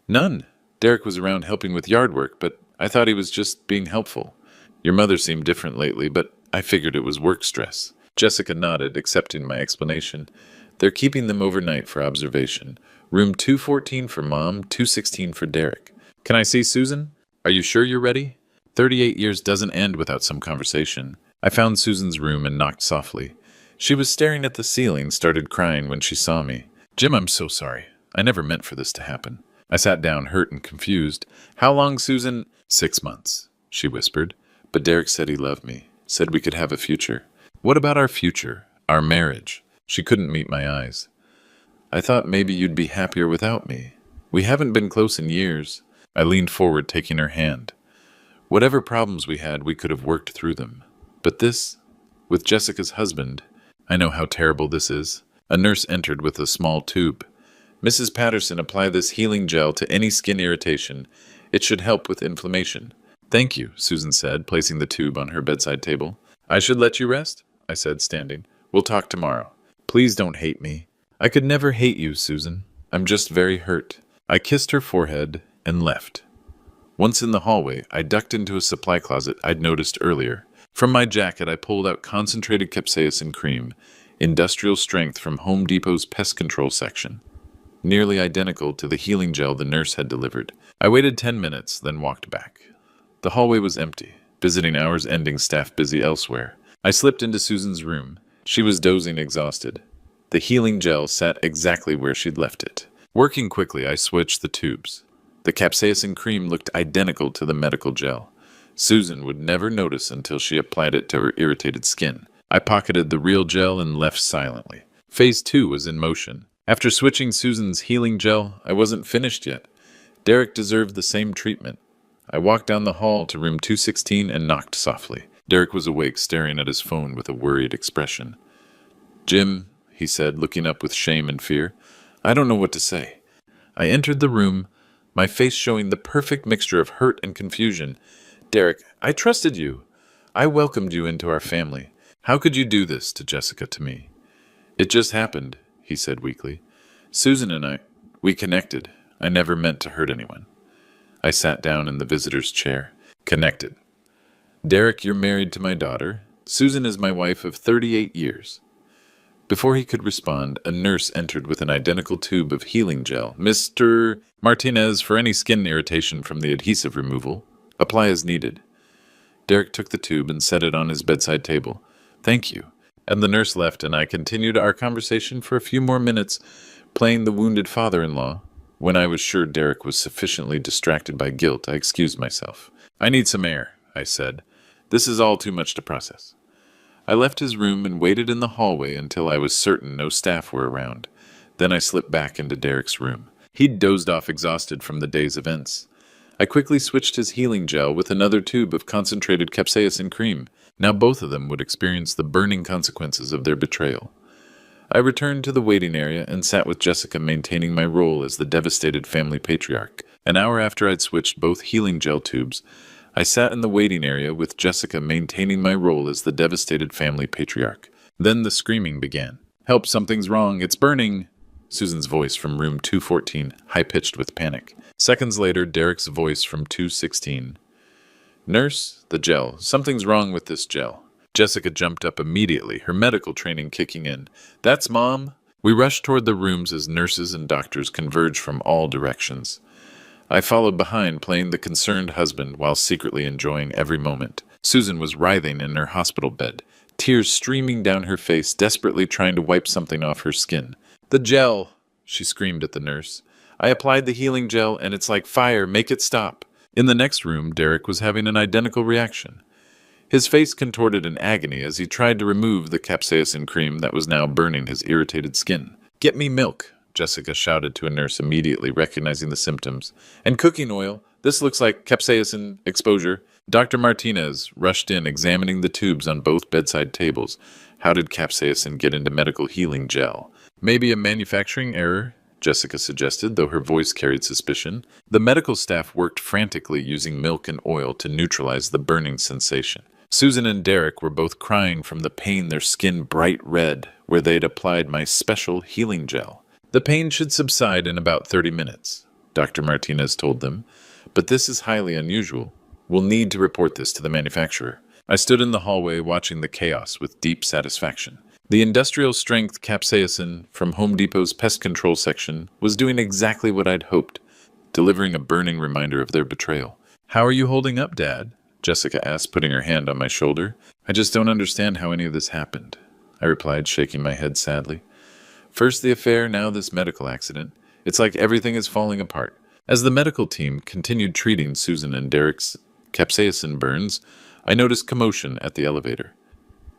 "None. Derek was around helping with yard work, but I thought he was just being helpful. Your mother seemed different lately, but I figured it was work stress." Jessica nodded, accepting my explanation. "They're keeping them overnight for observation. Room 214 for Mom, 216 for Derek. Can I see Susan? Are you sure you're ready?" 38 years doesn't end without some conversation. I found Susan's room and knocked softly. She was staring at the ceiling, started crying when she saw me. "Jim, I'm so sorry. I never meant for this to happen." I sat down, hurt and confused. "How long, Susan?" 6 months, she whispered. "But Derek said he loved me, said we could have a future." "What about our future, our marriage?" She couldn't meet my eyes. "I thought maybe you'd be happier without me. We haven't been close in years." I leaned forward, taking her hand. "Whatever problems we had, we could have worked through them. But this, with Jessica's husband, I know how terrible this is. A nurse entered with a small tube. Mrs. Patterson, apply this healing gel to any skin irritation. It should help with inflammation. Thank you, Susan said, placing the tube on her bedside table. I should let you rest, I said, standing. We'll talk tomorrow. Please don't hate me. I could never hate you, Susan. I'm just very hurt. I kissed her forehead and left. Once in the hallway, I ducked into a supply closet I'd noticed earlier. From my jacket, I pulled out concentrated capsaicin cream, industrial strength from Home Depot's pest control section, nearly identical to the healing gel the nurse had delivered. I waited 10 minutes, then walked back. The hallway was empty, visiting hours ending, staff busy elsewhere. I slipped into Susan's room. She was dozing, exhausted. The healing gel sat exactly where she'd left it. Working quickly, I switched the tubes. The capsaicin cream looked identical to the medical gel. Susan would never notice until she applied it to her irritated skin. I pocketed the real gel and left silently. Phase 2 was in motion. After switching Susan's healing gel, I wasn't finished yet. Derek deserved the same treatment. I walked down the hall to room 216 and knocked softly. Derek was awake, staring at his phone with a worried expression. Jim, he said, looking up with shame and fear. I don't know what to say. I entered the room, my face showing the perfect mixture of hurt and confusion. Derek, I trusted you. I welcomed you into our family. How could you do this to Jessica, to me? It just happened, he said weakly. Susan and we connected. I never meant to hurt anyone. I sat down in the visitor's chair. Connected. Derek, you're married to my daughter. Susan is my wife of 38 years. Before he could respond, a nurse entered with an identical tube of healing gel. Mr. Martinez, for any skin irritation from the adhesive removal, apply as needed. Derek took the tube and set it on his bedside table. Thank you. And the nurse left, and I continued our conversation for a few more minutes, playing the wounded father-in-law. When I was sure Derek was sufficiently distracted by guilt, I excused myself. I need some air, I said. This is all too much to process. I left his room and waited in the hallway until I was certain no staff were around. Then I slipped back into Derek's room. He'd dozed off exhausted from the day's events. I quickly switched his healing gel with another tube of concentrated capsaicin cream. Now both of them would experience the burning consequences of their betrayal. I returned to the waiting area and sat with Jessica, maintaining my role as the devastated family patriarch. An hour after I'd switched both healing gel tubes, I sat in the waiting area with Jessica, maintaining my role as the devastated family patriarch. Then the screaming began. Help, something's wrong, it's burning! Susan's voice from room 214, high-pitched with panic. Seconds later, Derek's voice from 216. Nurse, the gel. Something's wrong with this gel. Jessica jumped up immediately, her medical training kicking in. That's Mom! We rushed toward the rooms as nurses and doctors converged from all directions. I followed behind, playing the concerned husband while secretly enjoying every moment. Susan was writhing in her hospital bed, tears streaming down her face, desperately trying to wipe something off her skin. The gel, she screamed at the nurse. I applied the healing gel, and it's like fire. Make it stop. In the next room, Derek was having an identical reaction. His face contorted in agony as he tried to remove the capsaicin cream that was now burning his irritated skin. Get me milk, Jessica shouted to a nurse, immediately recognizing the symptoms. And cooking oil. This looks like capsaicin exposure. Dr. Martinez rushed in, examining the tubes on both bedside tables. How did capsaicin get into medical healing gel? Maybe a manufacturing error, Jessica suggested, though her voice carried suspicion. The medical staff worked frantically, using milk and oil to neutralize the burning sensation. Susan and Derek were both crying from the pain, their skin bright red, where they'd applied my special healing gel. The pain should subside in about 30 minutes, Dr. Martinez told them, but this is highly unusual. We'll need to report this to the manufacturer. I stood in the hallway watching the chaos with deep satisfaction. The industrial-strength capsaicin from Home Depot's pest control section was doing exactly what I'd hoped, delivering a burning reminder of their betrayal. How are you holding up, Dad? Jessica asked, putting her hand on my shoulder. I just don't understand how any of this happened, I replied, shaking my head sadly. First the affair, now this medical accident. It's like everything is falling apart. As the medical team continued treating Susan and Derek's capsaicin burns, I noticed commotion at the elevator.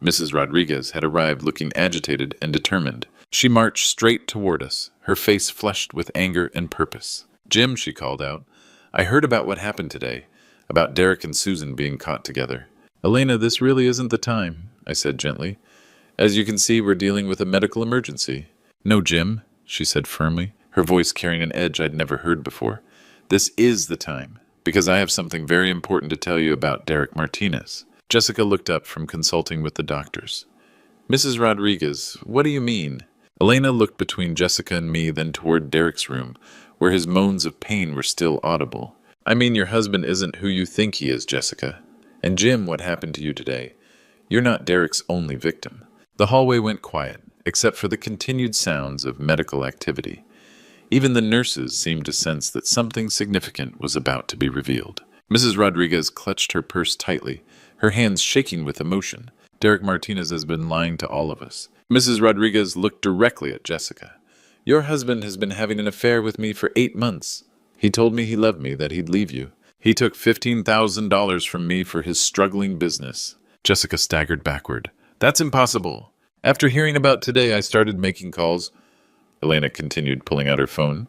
Mrs. Rodriguez had arrived looking agitated and determined. She marched straight toward us, her face flushed with anger and purpose. Jim, she called out, I heard about what happened today, about Derek and Susan being caught together. Elena, this really isn't the time, I said gently. As you can see, we're dealing with a medical emergency. No, Jim, she said firmly, her voice carrying an edge I'd never heard before. This is the time, because I have something very important to tell you about Derek Martinez. Jessica looked up from consulting with the doctors. Mrs. Rodriguez, what do you mean? Elena looked between Jessica and me, then toward Derek's room, where his moans of pain were still audible. I mean, your husband isn't who you think he is, Jessica. And Jim, what happened to you today? You're not Derek's only victim. The hallway went quiet, except for the continued sounds of medical activity. Even the nurses seemed to sense that something significant was about to be revealed. Mrs. Rodriguez clutched her purse tightly, her hands shaking with emotion. Derek Martinez has been lying to all of us. Mrs. Rodriguez looked directly at Jessica. Your husband has been having an affair with me for 8 months. He told me he loved me, that he'd leave you. He took $15,000 from me for his struggling business. Jessica staggered backward. That's impossible. After hearing about today, I started making calls. Elena continued, pulling out her phone.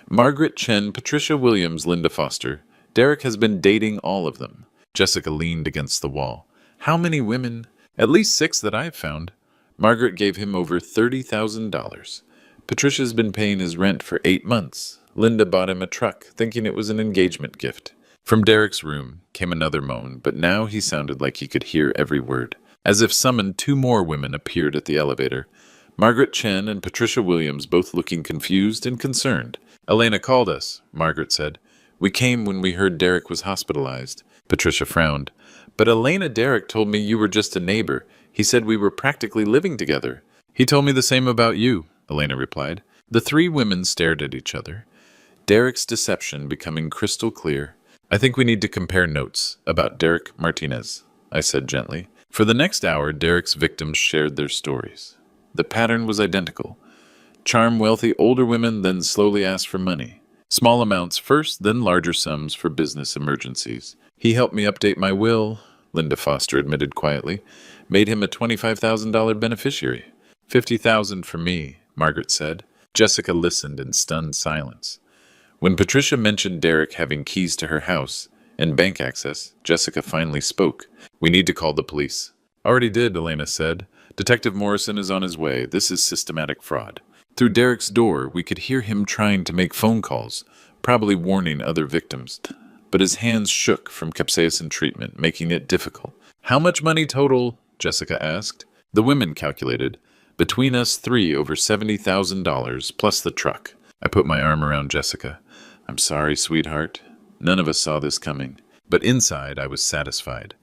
Margaret Chen, Patricia Williams, Linda Foster. Derek has been dating all of them. Jessica leaned against the wall. How many women? At least 6 that I've found. Margaret gave him over $30,000. Patricia's been paying his rent for 8 months. Linda bought him a truck, thinking it was an engagement gift. From Derek's room came another moan, but now he sounded like he could hear every word. As if summoned, 2 more women appeared at the elevator. Margaret Chen and Patricia Williams, both looking confused and concerned. Elena called us, Margaret said. We came when we heard Derek was hospitalized. Patricia frowned. But Elena, Derek told me you were just a neighbor. He said we were practically living together. He told me the same about you, Elena replied. The 3 women stared at each other, Derek's deception becoming crystal clear. I think we need to compare notes about Derek Martinez, I said gently. For the next hour, Derek's victims shared their stories. The pattern was identical. Charm wealthy older women, then slowly ask for money. Small amounts first, then larger sums for business emergencies. He helped me update my will, Linda Foster admitted quietly. Made him a $25,000 beneficiary. $50,000 for me, Margaret said. Jessica listened in stunned silence. When Patricia mentioned Derek having keys to her house and bank access, Jessica finally spoke. We need to call the police. Already did, Elena said. Detective Morrison is on his way. This is systematic fraud. Through Derek's door, we could hear him trying to make phone calls, probably warning other victims. But his hands shook from capsaicin treatment, making it difficult. How much money total? Jessica asked. The women calculated. Between us 3, over $70,000, plus the truck. I put my arm around Jessica. I'm sorry, sweetheart. None of us saw this coming. But inside, I was satisfied.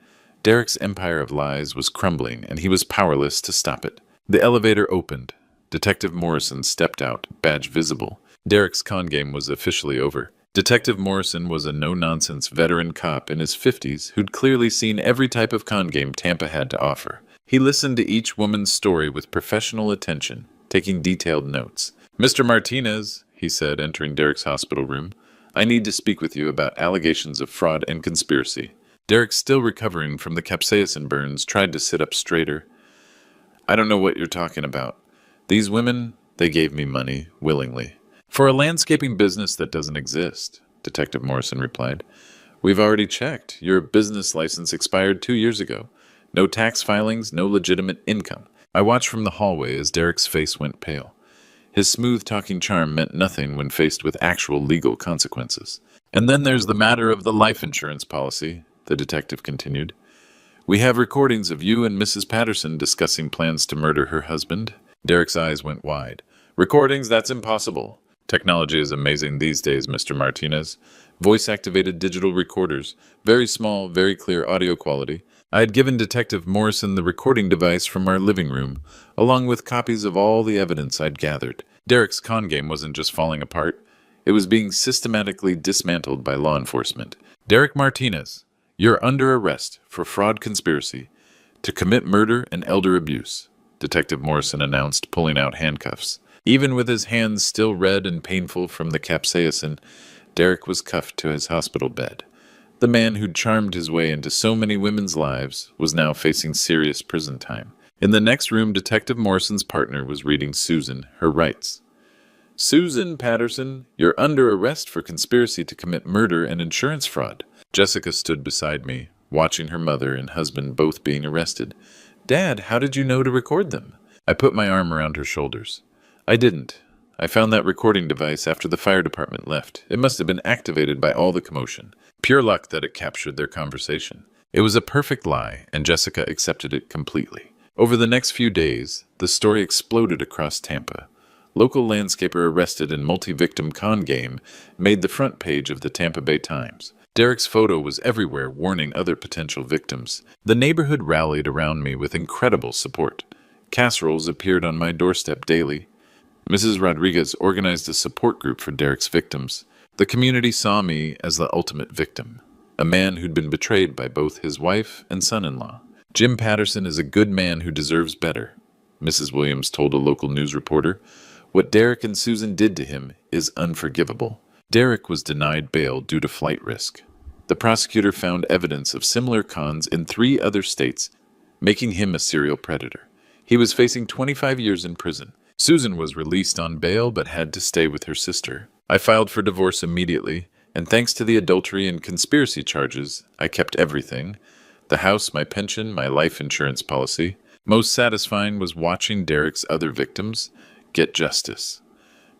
Derek's empire of lies was crumbling, and he was powerless to stop it. The elevator opened. Detective Morrison stepped out, badge visible. Derek's con game was officially over. Detective Morrison was a no-nonsense veteran cop in his 50s who'd clearly seen every type of con game Tampa had to offer. He listened to each woman's story with professional attention, taking detailed notes. Mr. Martinez, he said, entering Derek's hospital room, I need to speak with you about allegations of fraud and conspiracy. Derek, still recovering from the capsaicin burns, tried to sit up straighter. I don't know what you're talking about. These women, they gave me money, willingly. For a landscaping business that doesn't exist, Detective Morrison replied. We've already checked. Your business license expired 2 years ago. No tax filings, no legitimate income. I watched from the hallway as Derek's face went pale. His smooth-talking charm meant nothing when faced with actual legal consequences. And then there's the matter of the life insurance policy, the detective continued. We have recordings of you and Mrs. Patterson discussing plans to murder her husband. Derek's eyes went wide. Recordings? That's impossible. Technology is amazing these days, Mr. Martinez. Voice-activated digital recorders. Very small, very clear audio quality. I had given Detective Morrison the recording device from our living room, along with copies of all the evidence I'd gathered. Derek's con game wasn't just falling apart. It was being systematically dismantled by law enforcement. Derek Martinez, you're under arrest for fraud conspiracy to commit murder and elder abuse, Detective Morrison announced, pulling out handcuffs. Even with his hands still red and painful from the capsaicin, Derek was cuffed to his hospital bed. The man who'd charmed his way into so many women's lives was now facing serious prison time. In the next room, Detective Morrison's partner was reading Susan her rights. Susan Patterson, you're under arrest for conspiracy to commit murder and insurance fraud. Jessica stood beside me, watching her mother and husband both being arrested. "Dad, how did you know to record them?" I put my arm around her shoulders. "I didn't. I found that recording device after the fire department left. It must have been activated by all the commotion. Pure luck that it captured their conversation." It was a perfect lie, and Jessica accepted it completely. Over the next few days, the story exploded across Tampa. Local landscaper arrested in multi-victim con game made the front page of the Tampa Bay Times. Derek's photo was everywhere, warning other potential victims. The neighborhood rallied around me with incredible support. Casseroles appeared on my doorstep daily. Mrs. Rodriguez organized a support group for Derek's victims. The community saw me as the ultimate victim, a man who'd been betrayed by both his wife and son-in-law. "Jim Patterson is a good man who deserves better," Mrs. Williams told a local news reporter. "What Derek and Susan did to him is unforgivable." Derek was denied bail due to flight risk. The prosecutor found evidence of similar cons in 3 other states, making him a serial predator. He was facing 25 years in prison. Susan was released on bail but had to stay with her sister. I filed for divorce immediately, and thanks to the adultery and conspiracy charges, I kept everything: the house, my pension, my life insurance policy. Most satisfying was watching Derek's other victims get justice.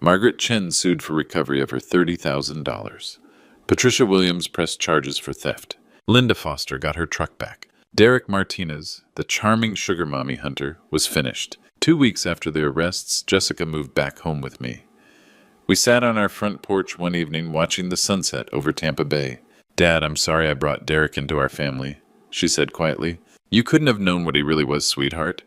Margaret Chen sued for recovery of her $30,000. Patricia Williams pressed charges for theft. Linda Foster got her truck back. Derek Martinez, the charming sugar mommy hunter, was finished. 2 weeks after the arrests, Jessica moved back home with me. We sat on our front porch one evening watching the sunset over Tampa Bay. "Dad, I'm sorry I brought Derek into our family," she said quietly. "You couldn't have known what he really was, sweetheart.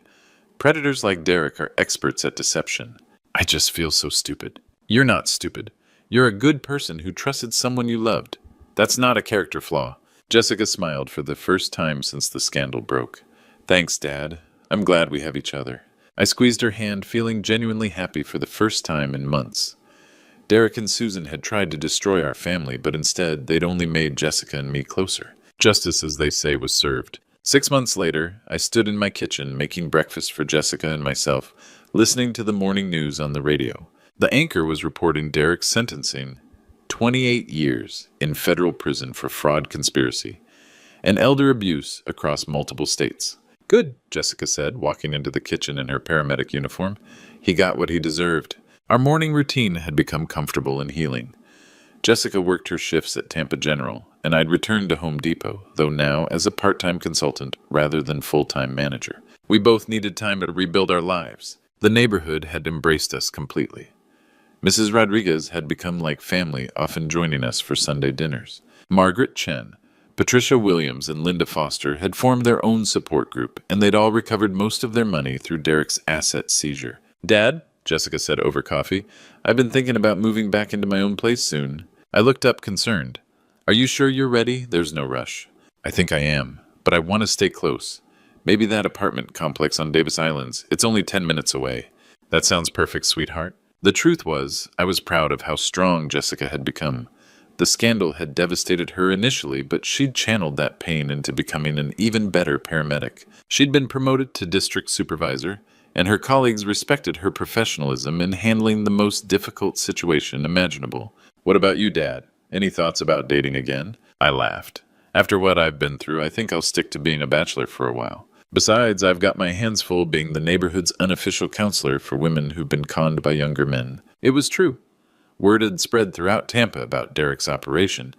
Predators like Derek are experts at deception. I just feel so stupid." "You're not stupid. You're a good person who trusted someone you loved. That's not a character flaw." Jessica smiled for the first time since the scandal broke. "Thanks, Dad. I'm glad we have each other." I squeezed her hand, feeling genuinely happy for the first time in months. Derek and Susan had tried to destroy our family, but instead they'd only made Jessica and me closer. Justice, as they say, was served. 6 months later, I stood in my kitchen making breakfast for Jessica and myself, listening to the morning news on the radio. The anchor was reporting Derek's sentencing: 28 years in federal prison for fraud conspiracy and elder abuse across multiple states. "Good," Jessica said, walking into the kitchen in her paramedic uniform. "He got what he deserved." Our morning routine had become comfortable and healing. Jessica worked her shifts at Tampa General, and I'd returned to Home Depot, though now as a part-time consultant rather than full-time manager. We both needed time to rebuild our lives. The neighborhood had embraced us completely. Mrs. Rodriguez had become like family, often joining us for Sunday dinners. Margaret Chen, Patricia Williams, and Linda Foster had formed their own support group, and they'd all recovered most of their money through Derek's asset seizure. "Dad," Jessica said over coffee, "I've been thinking about moving back into my own place soon." I looked up concerned. "Are you sure you're ready? There's no rush." "I think I am, but I want to stay close. Maybe that apartment complex on Davis Islands. It's only 10 minutes away." "That sounds perfect, sweetheart." The truth was, I was proud of how strong Jessica had become. The scandal had devastated her initially, but she'd channeled that pain into becoming an even better paramedic. She'd been promoted to district supervisor, and her colleagues respected her professionalism in handling the most difficult situation imaginable. "What about you, Dad? Any thoughts about dating again?" I laughed. "After what I've been through, I think I'll stick to being a bachelor for a while. Besides, I've got my hands full being the neighborhood's unofficial counselor for women who've been conned by younger men." It was true. Word had spread throughout Tampa about Derek's operation,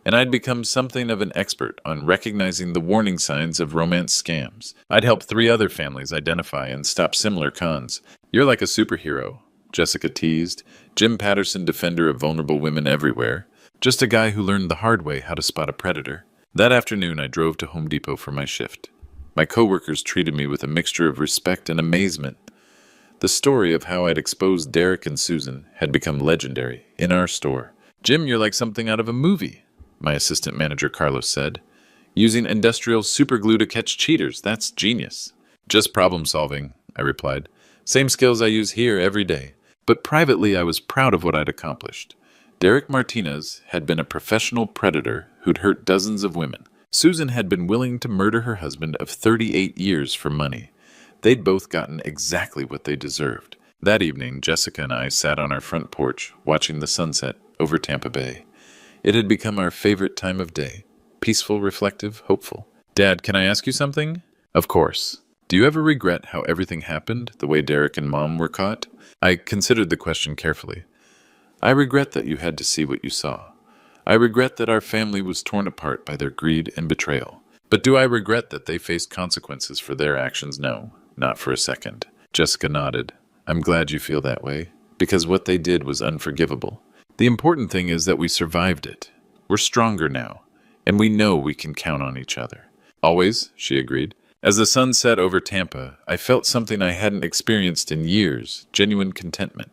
and I'd become something of an expert on recognizing the warning signs of romance scams. I'd helped 3 other families identify and stop similar cons. "You're like a superhero," Jessica teased. "Jim Patterson, defender of vulnerable women everywhere. Just a guy who learned the hard way how to spot a predator." That afternoon, I drove to Home Depot for my shift. My coworkers treated me with a mixture of respect and amazement. The story of how I'd exposed Derek and Susan had become legendary in our store. "Jim, you're like something out of a movie," my assistant manager Carlos said. "Using industrial superglue to catch cheaters, that's genius." "Just problem solving," I replied. "Same skills I use here every day." But privately, I was proud of what I'd accomplished. Derek Martinez had been a professional predator who'd hurt dozens of women. Susan had been willing to murder her husband of 38 years for money. They'd both gotten exactly what they deserved. That evening, Jessica and I sat on our front porch, watching the sunset over Tampa Bay. It had become our favorite time of day. Peaceful, reflective, hopeful. Dad, can I ask you something? Of course. Do you ever regret how everything happened, the way Derek and Mom were caught? I considered the question carefully. I regret that you had to see what you saw. I regret that our family was torn apart by their greed and betrayal. But do I regret that they faced consequences for their actions? No, not for a second. Jessica nodded. I'm glad you feel that way, because what they did was unforgivable. The important thing is that we survived it. We're stronger now, and we know we can count on each other. Always, she agreed. As the sun set over Tampa, I felt something I hadn't experienced in years, genuine contentment.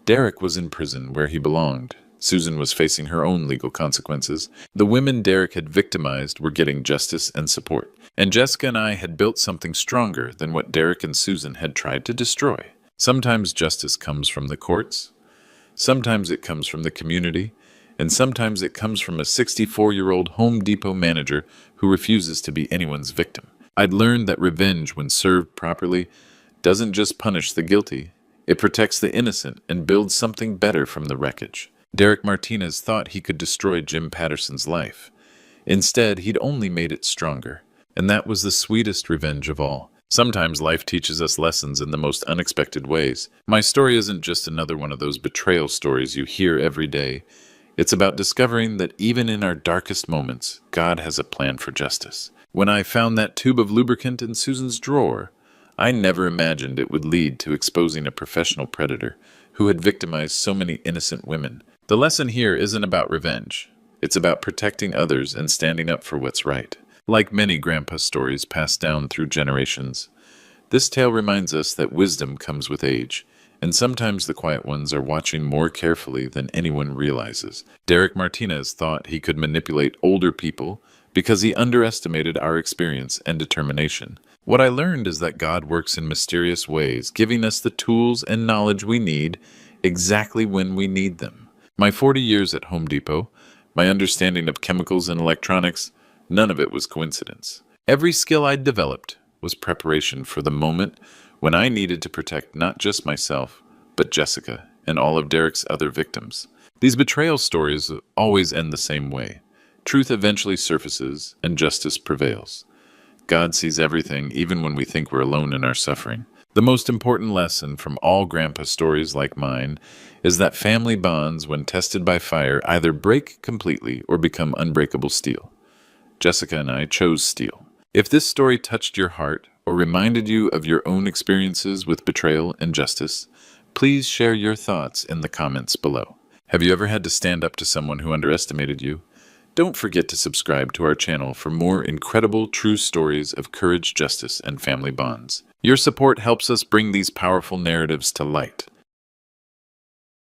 Derek was in prison where he belonged. Susan was facing her own legal consequences. The women Derek had victimized were getting justice and support. And Jessica and I had built something stronger than what Derek and Susan had tried to destroy. Sometimes justice comes from the courts. Sometimes it comes from the community. And sometimes it comes from a 64-year-old Home Depot manager who refuses to be anyone's victim. I'd learned that revenge, when served properly, doesn't just punish the guilty. It protects the innocent and builds something better from the wreckage. Derek Martinez thought he could destroy Jim Patterson's life. Instead, he'd only made it stronger. And that was the sweetest revenge of all. Sometimes life teaches us lessons in the most unexpected ways. My story isn't just another one of those betrayal stories you hear every day. It's about discovering that even in our darkest moments, God has a plan for justice. When I found that tube of lubricant in Susan's drawer, I never imagined it would lead to exposing a professional predator who had victimized so many innocent women. The lesson here isn't about revenge. It's about protecting others and standing up for what's right. Like many grandpa stories passed down through generations, this tale reminds us that wisdom comes with age, and sometimes the quiet ones are watching more carefully than anyone realizes. Derek Martinez thought he could manipulate older people because he underestimated our experience and determination. What I learned is that God works in mysterious ways, giving us the tools and knowledge we need exactly when we need them. My 40 years at Home Depot, my understanding of chemicals and electronics, none of it was coincidence. Every skill I'd developed was preparation for the moment when I needed to protect not just myself, but Jessica and all of Derek's other victims. These betrayal stories always end the same way. Truth eventually surfaces and justice prevails. God sees everything, even when we think we're alone in our suffering. The most important lesson from all grandpa stories like mine is that family bonds, when tested by fire, either break completely or become unbreakable steel. Jessica and I chose steel. If this story touched your heart or reminded you of your own experiences with betrayal and justice, please share your thoughts in the comments below. Have you ever had to stand up to someone who underestimated you? Don't forget to subscribe to our channel for more incredible true stories of courage, justice, and family bonds. Your support helps us bring these powerful narratives to light.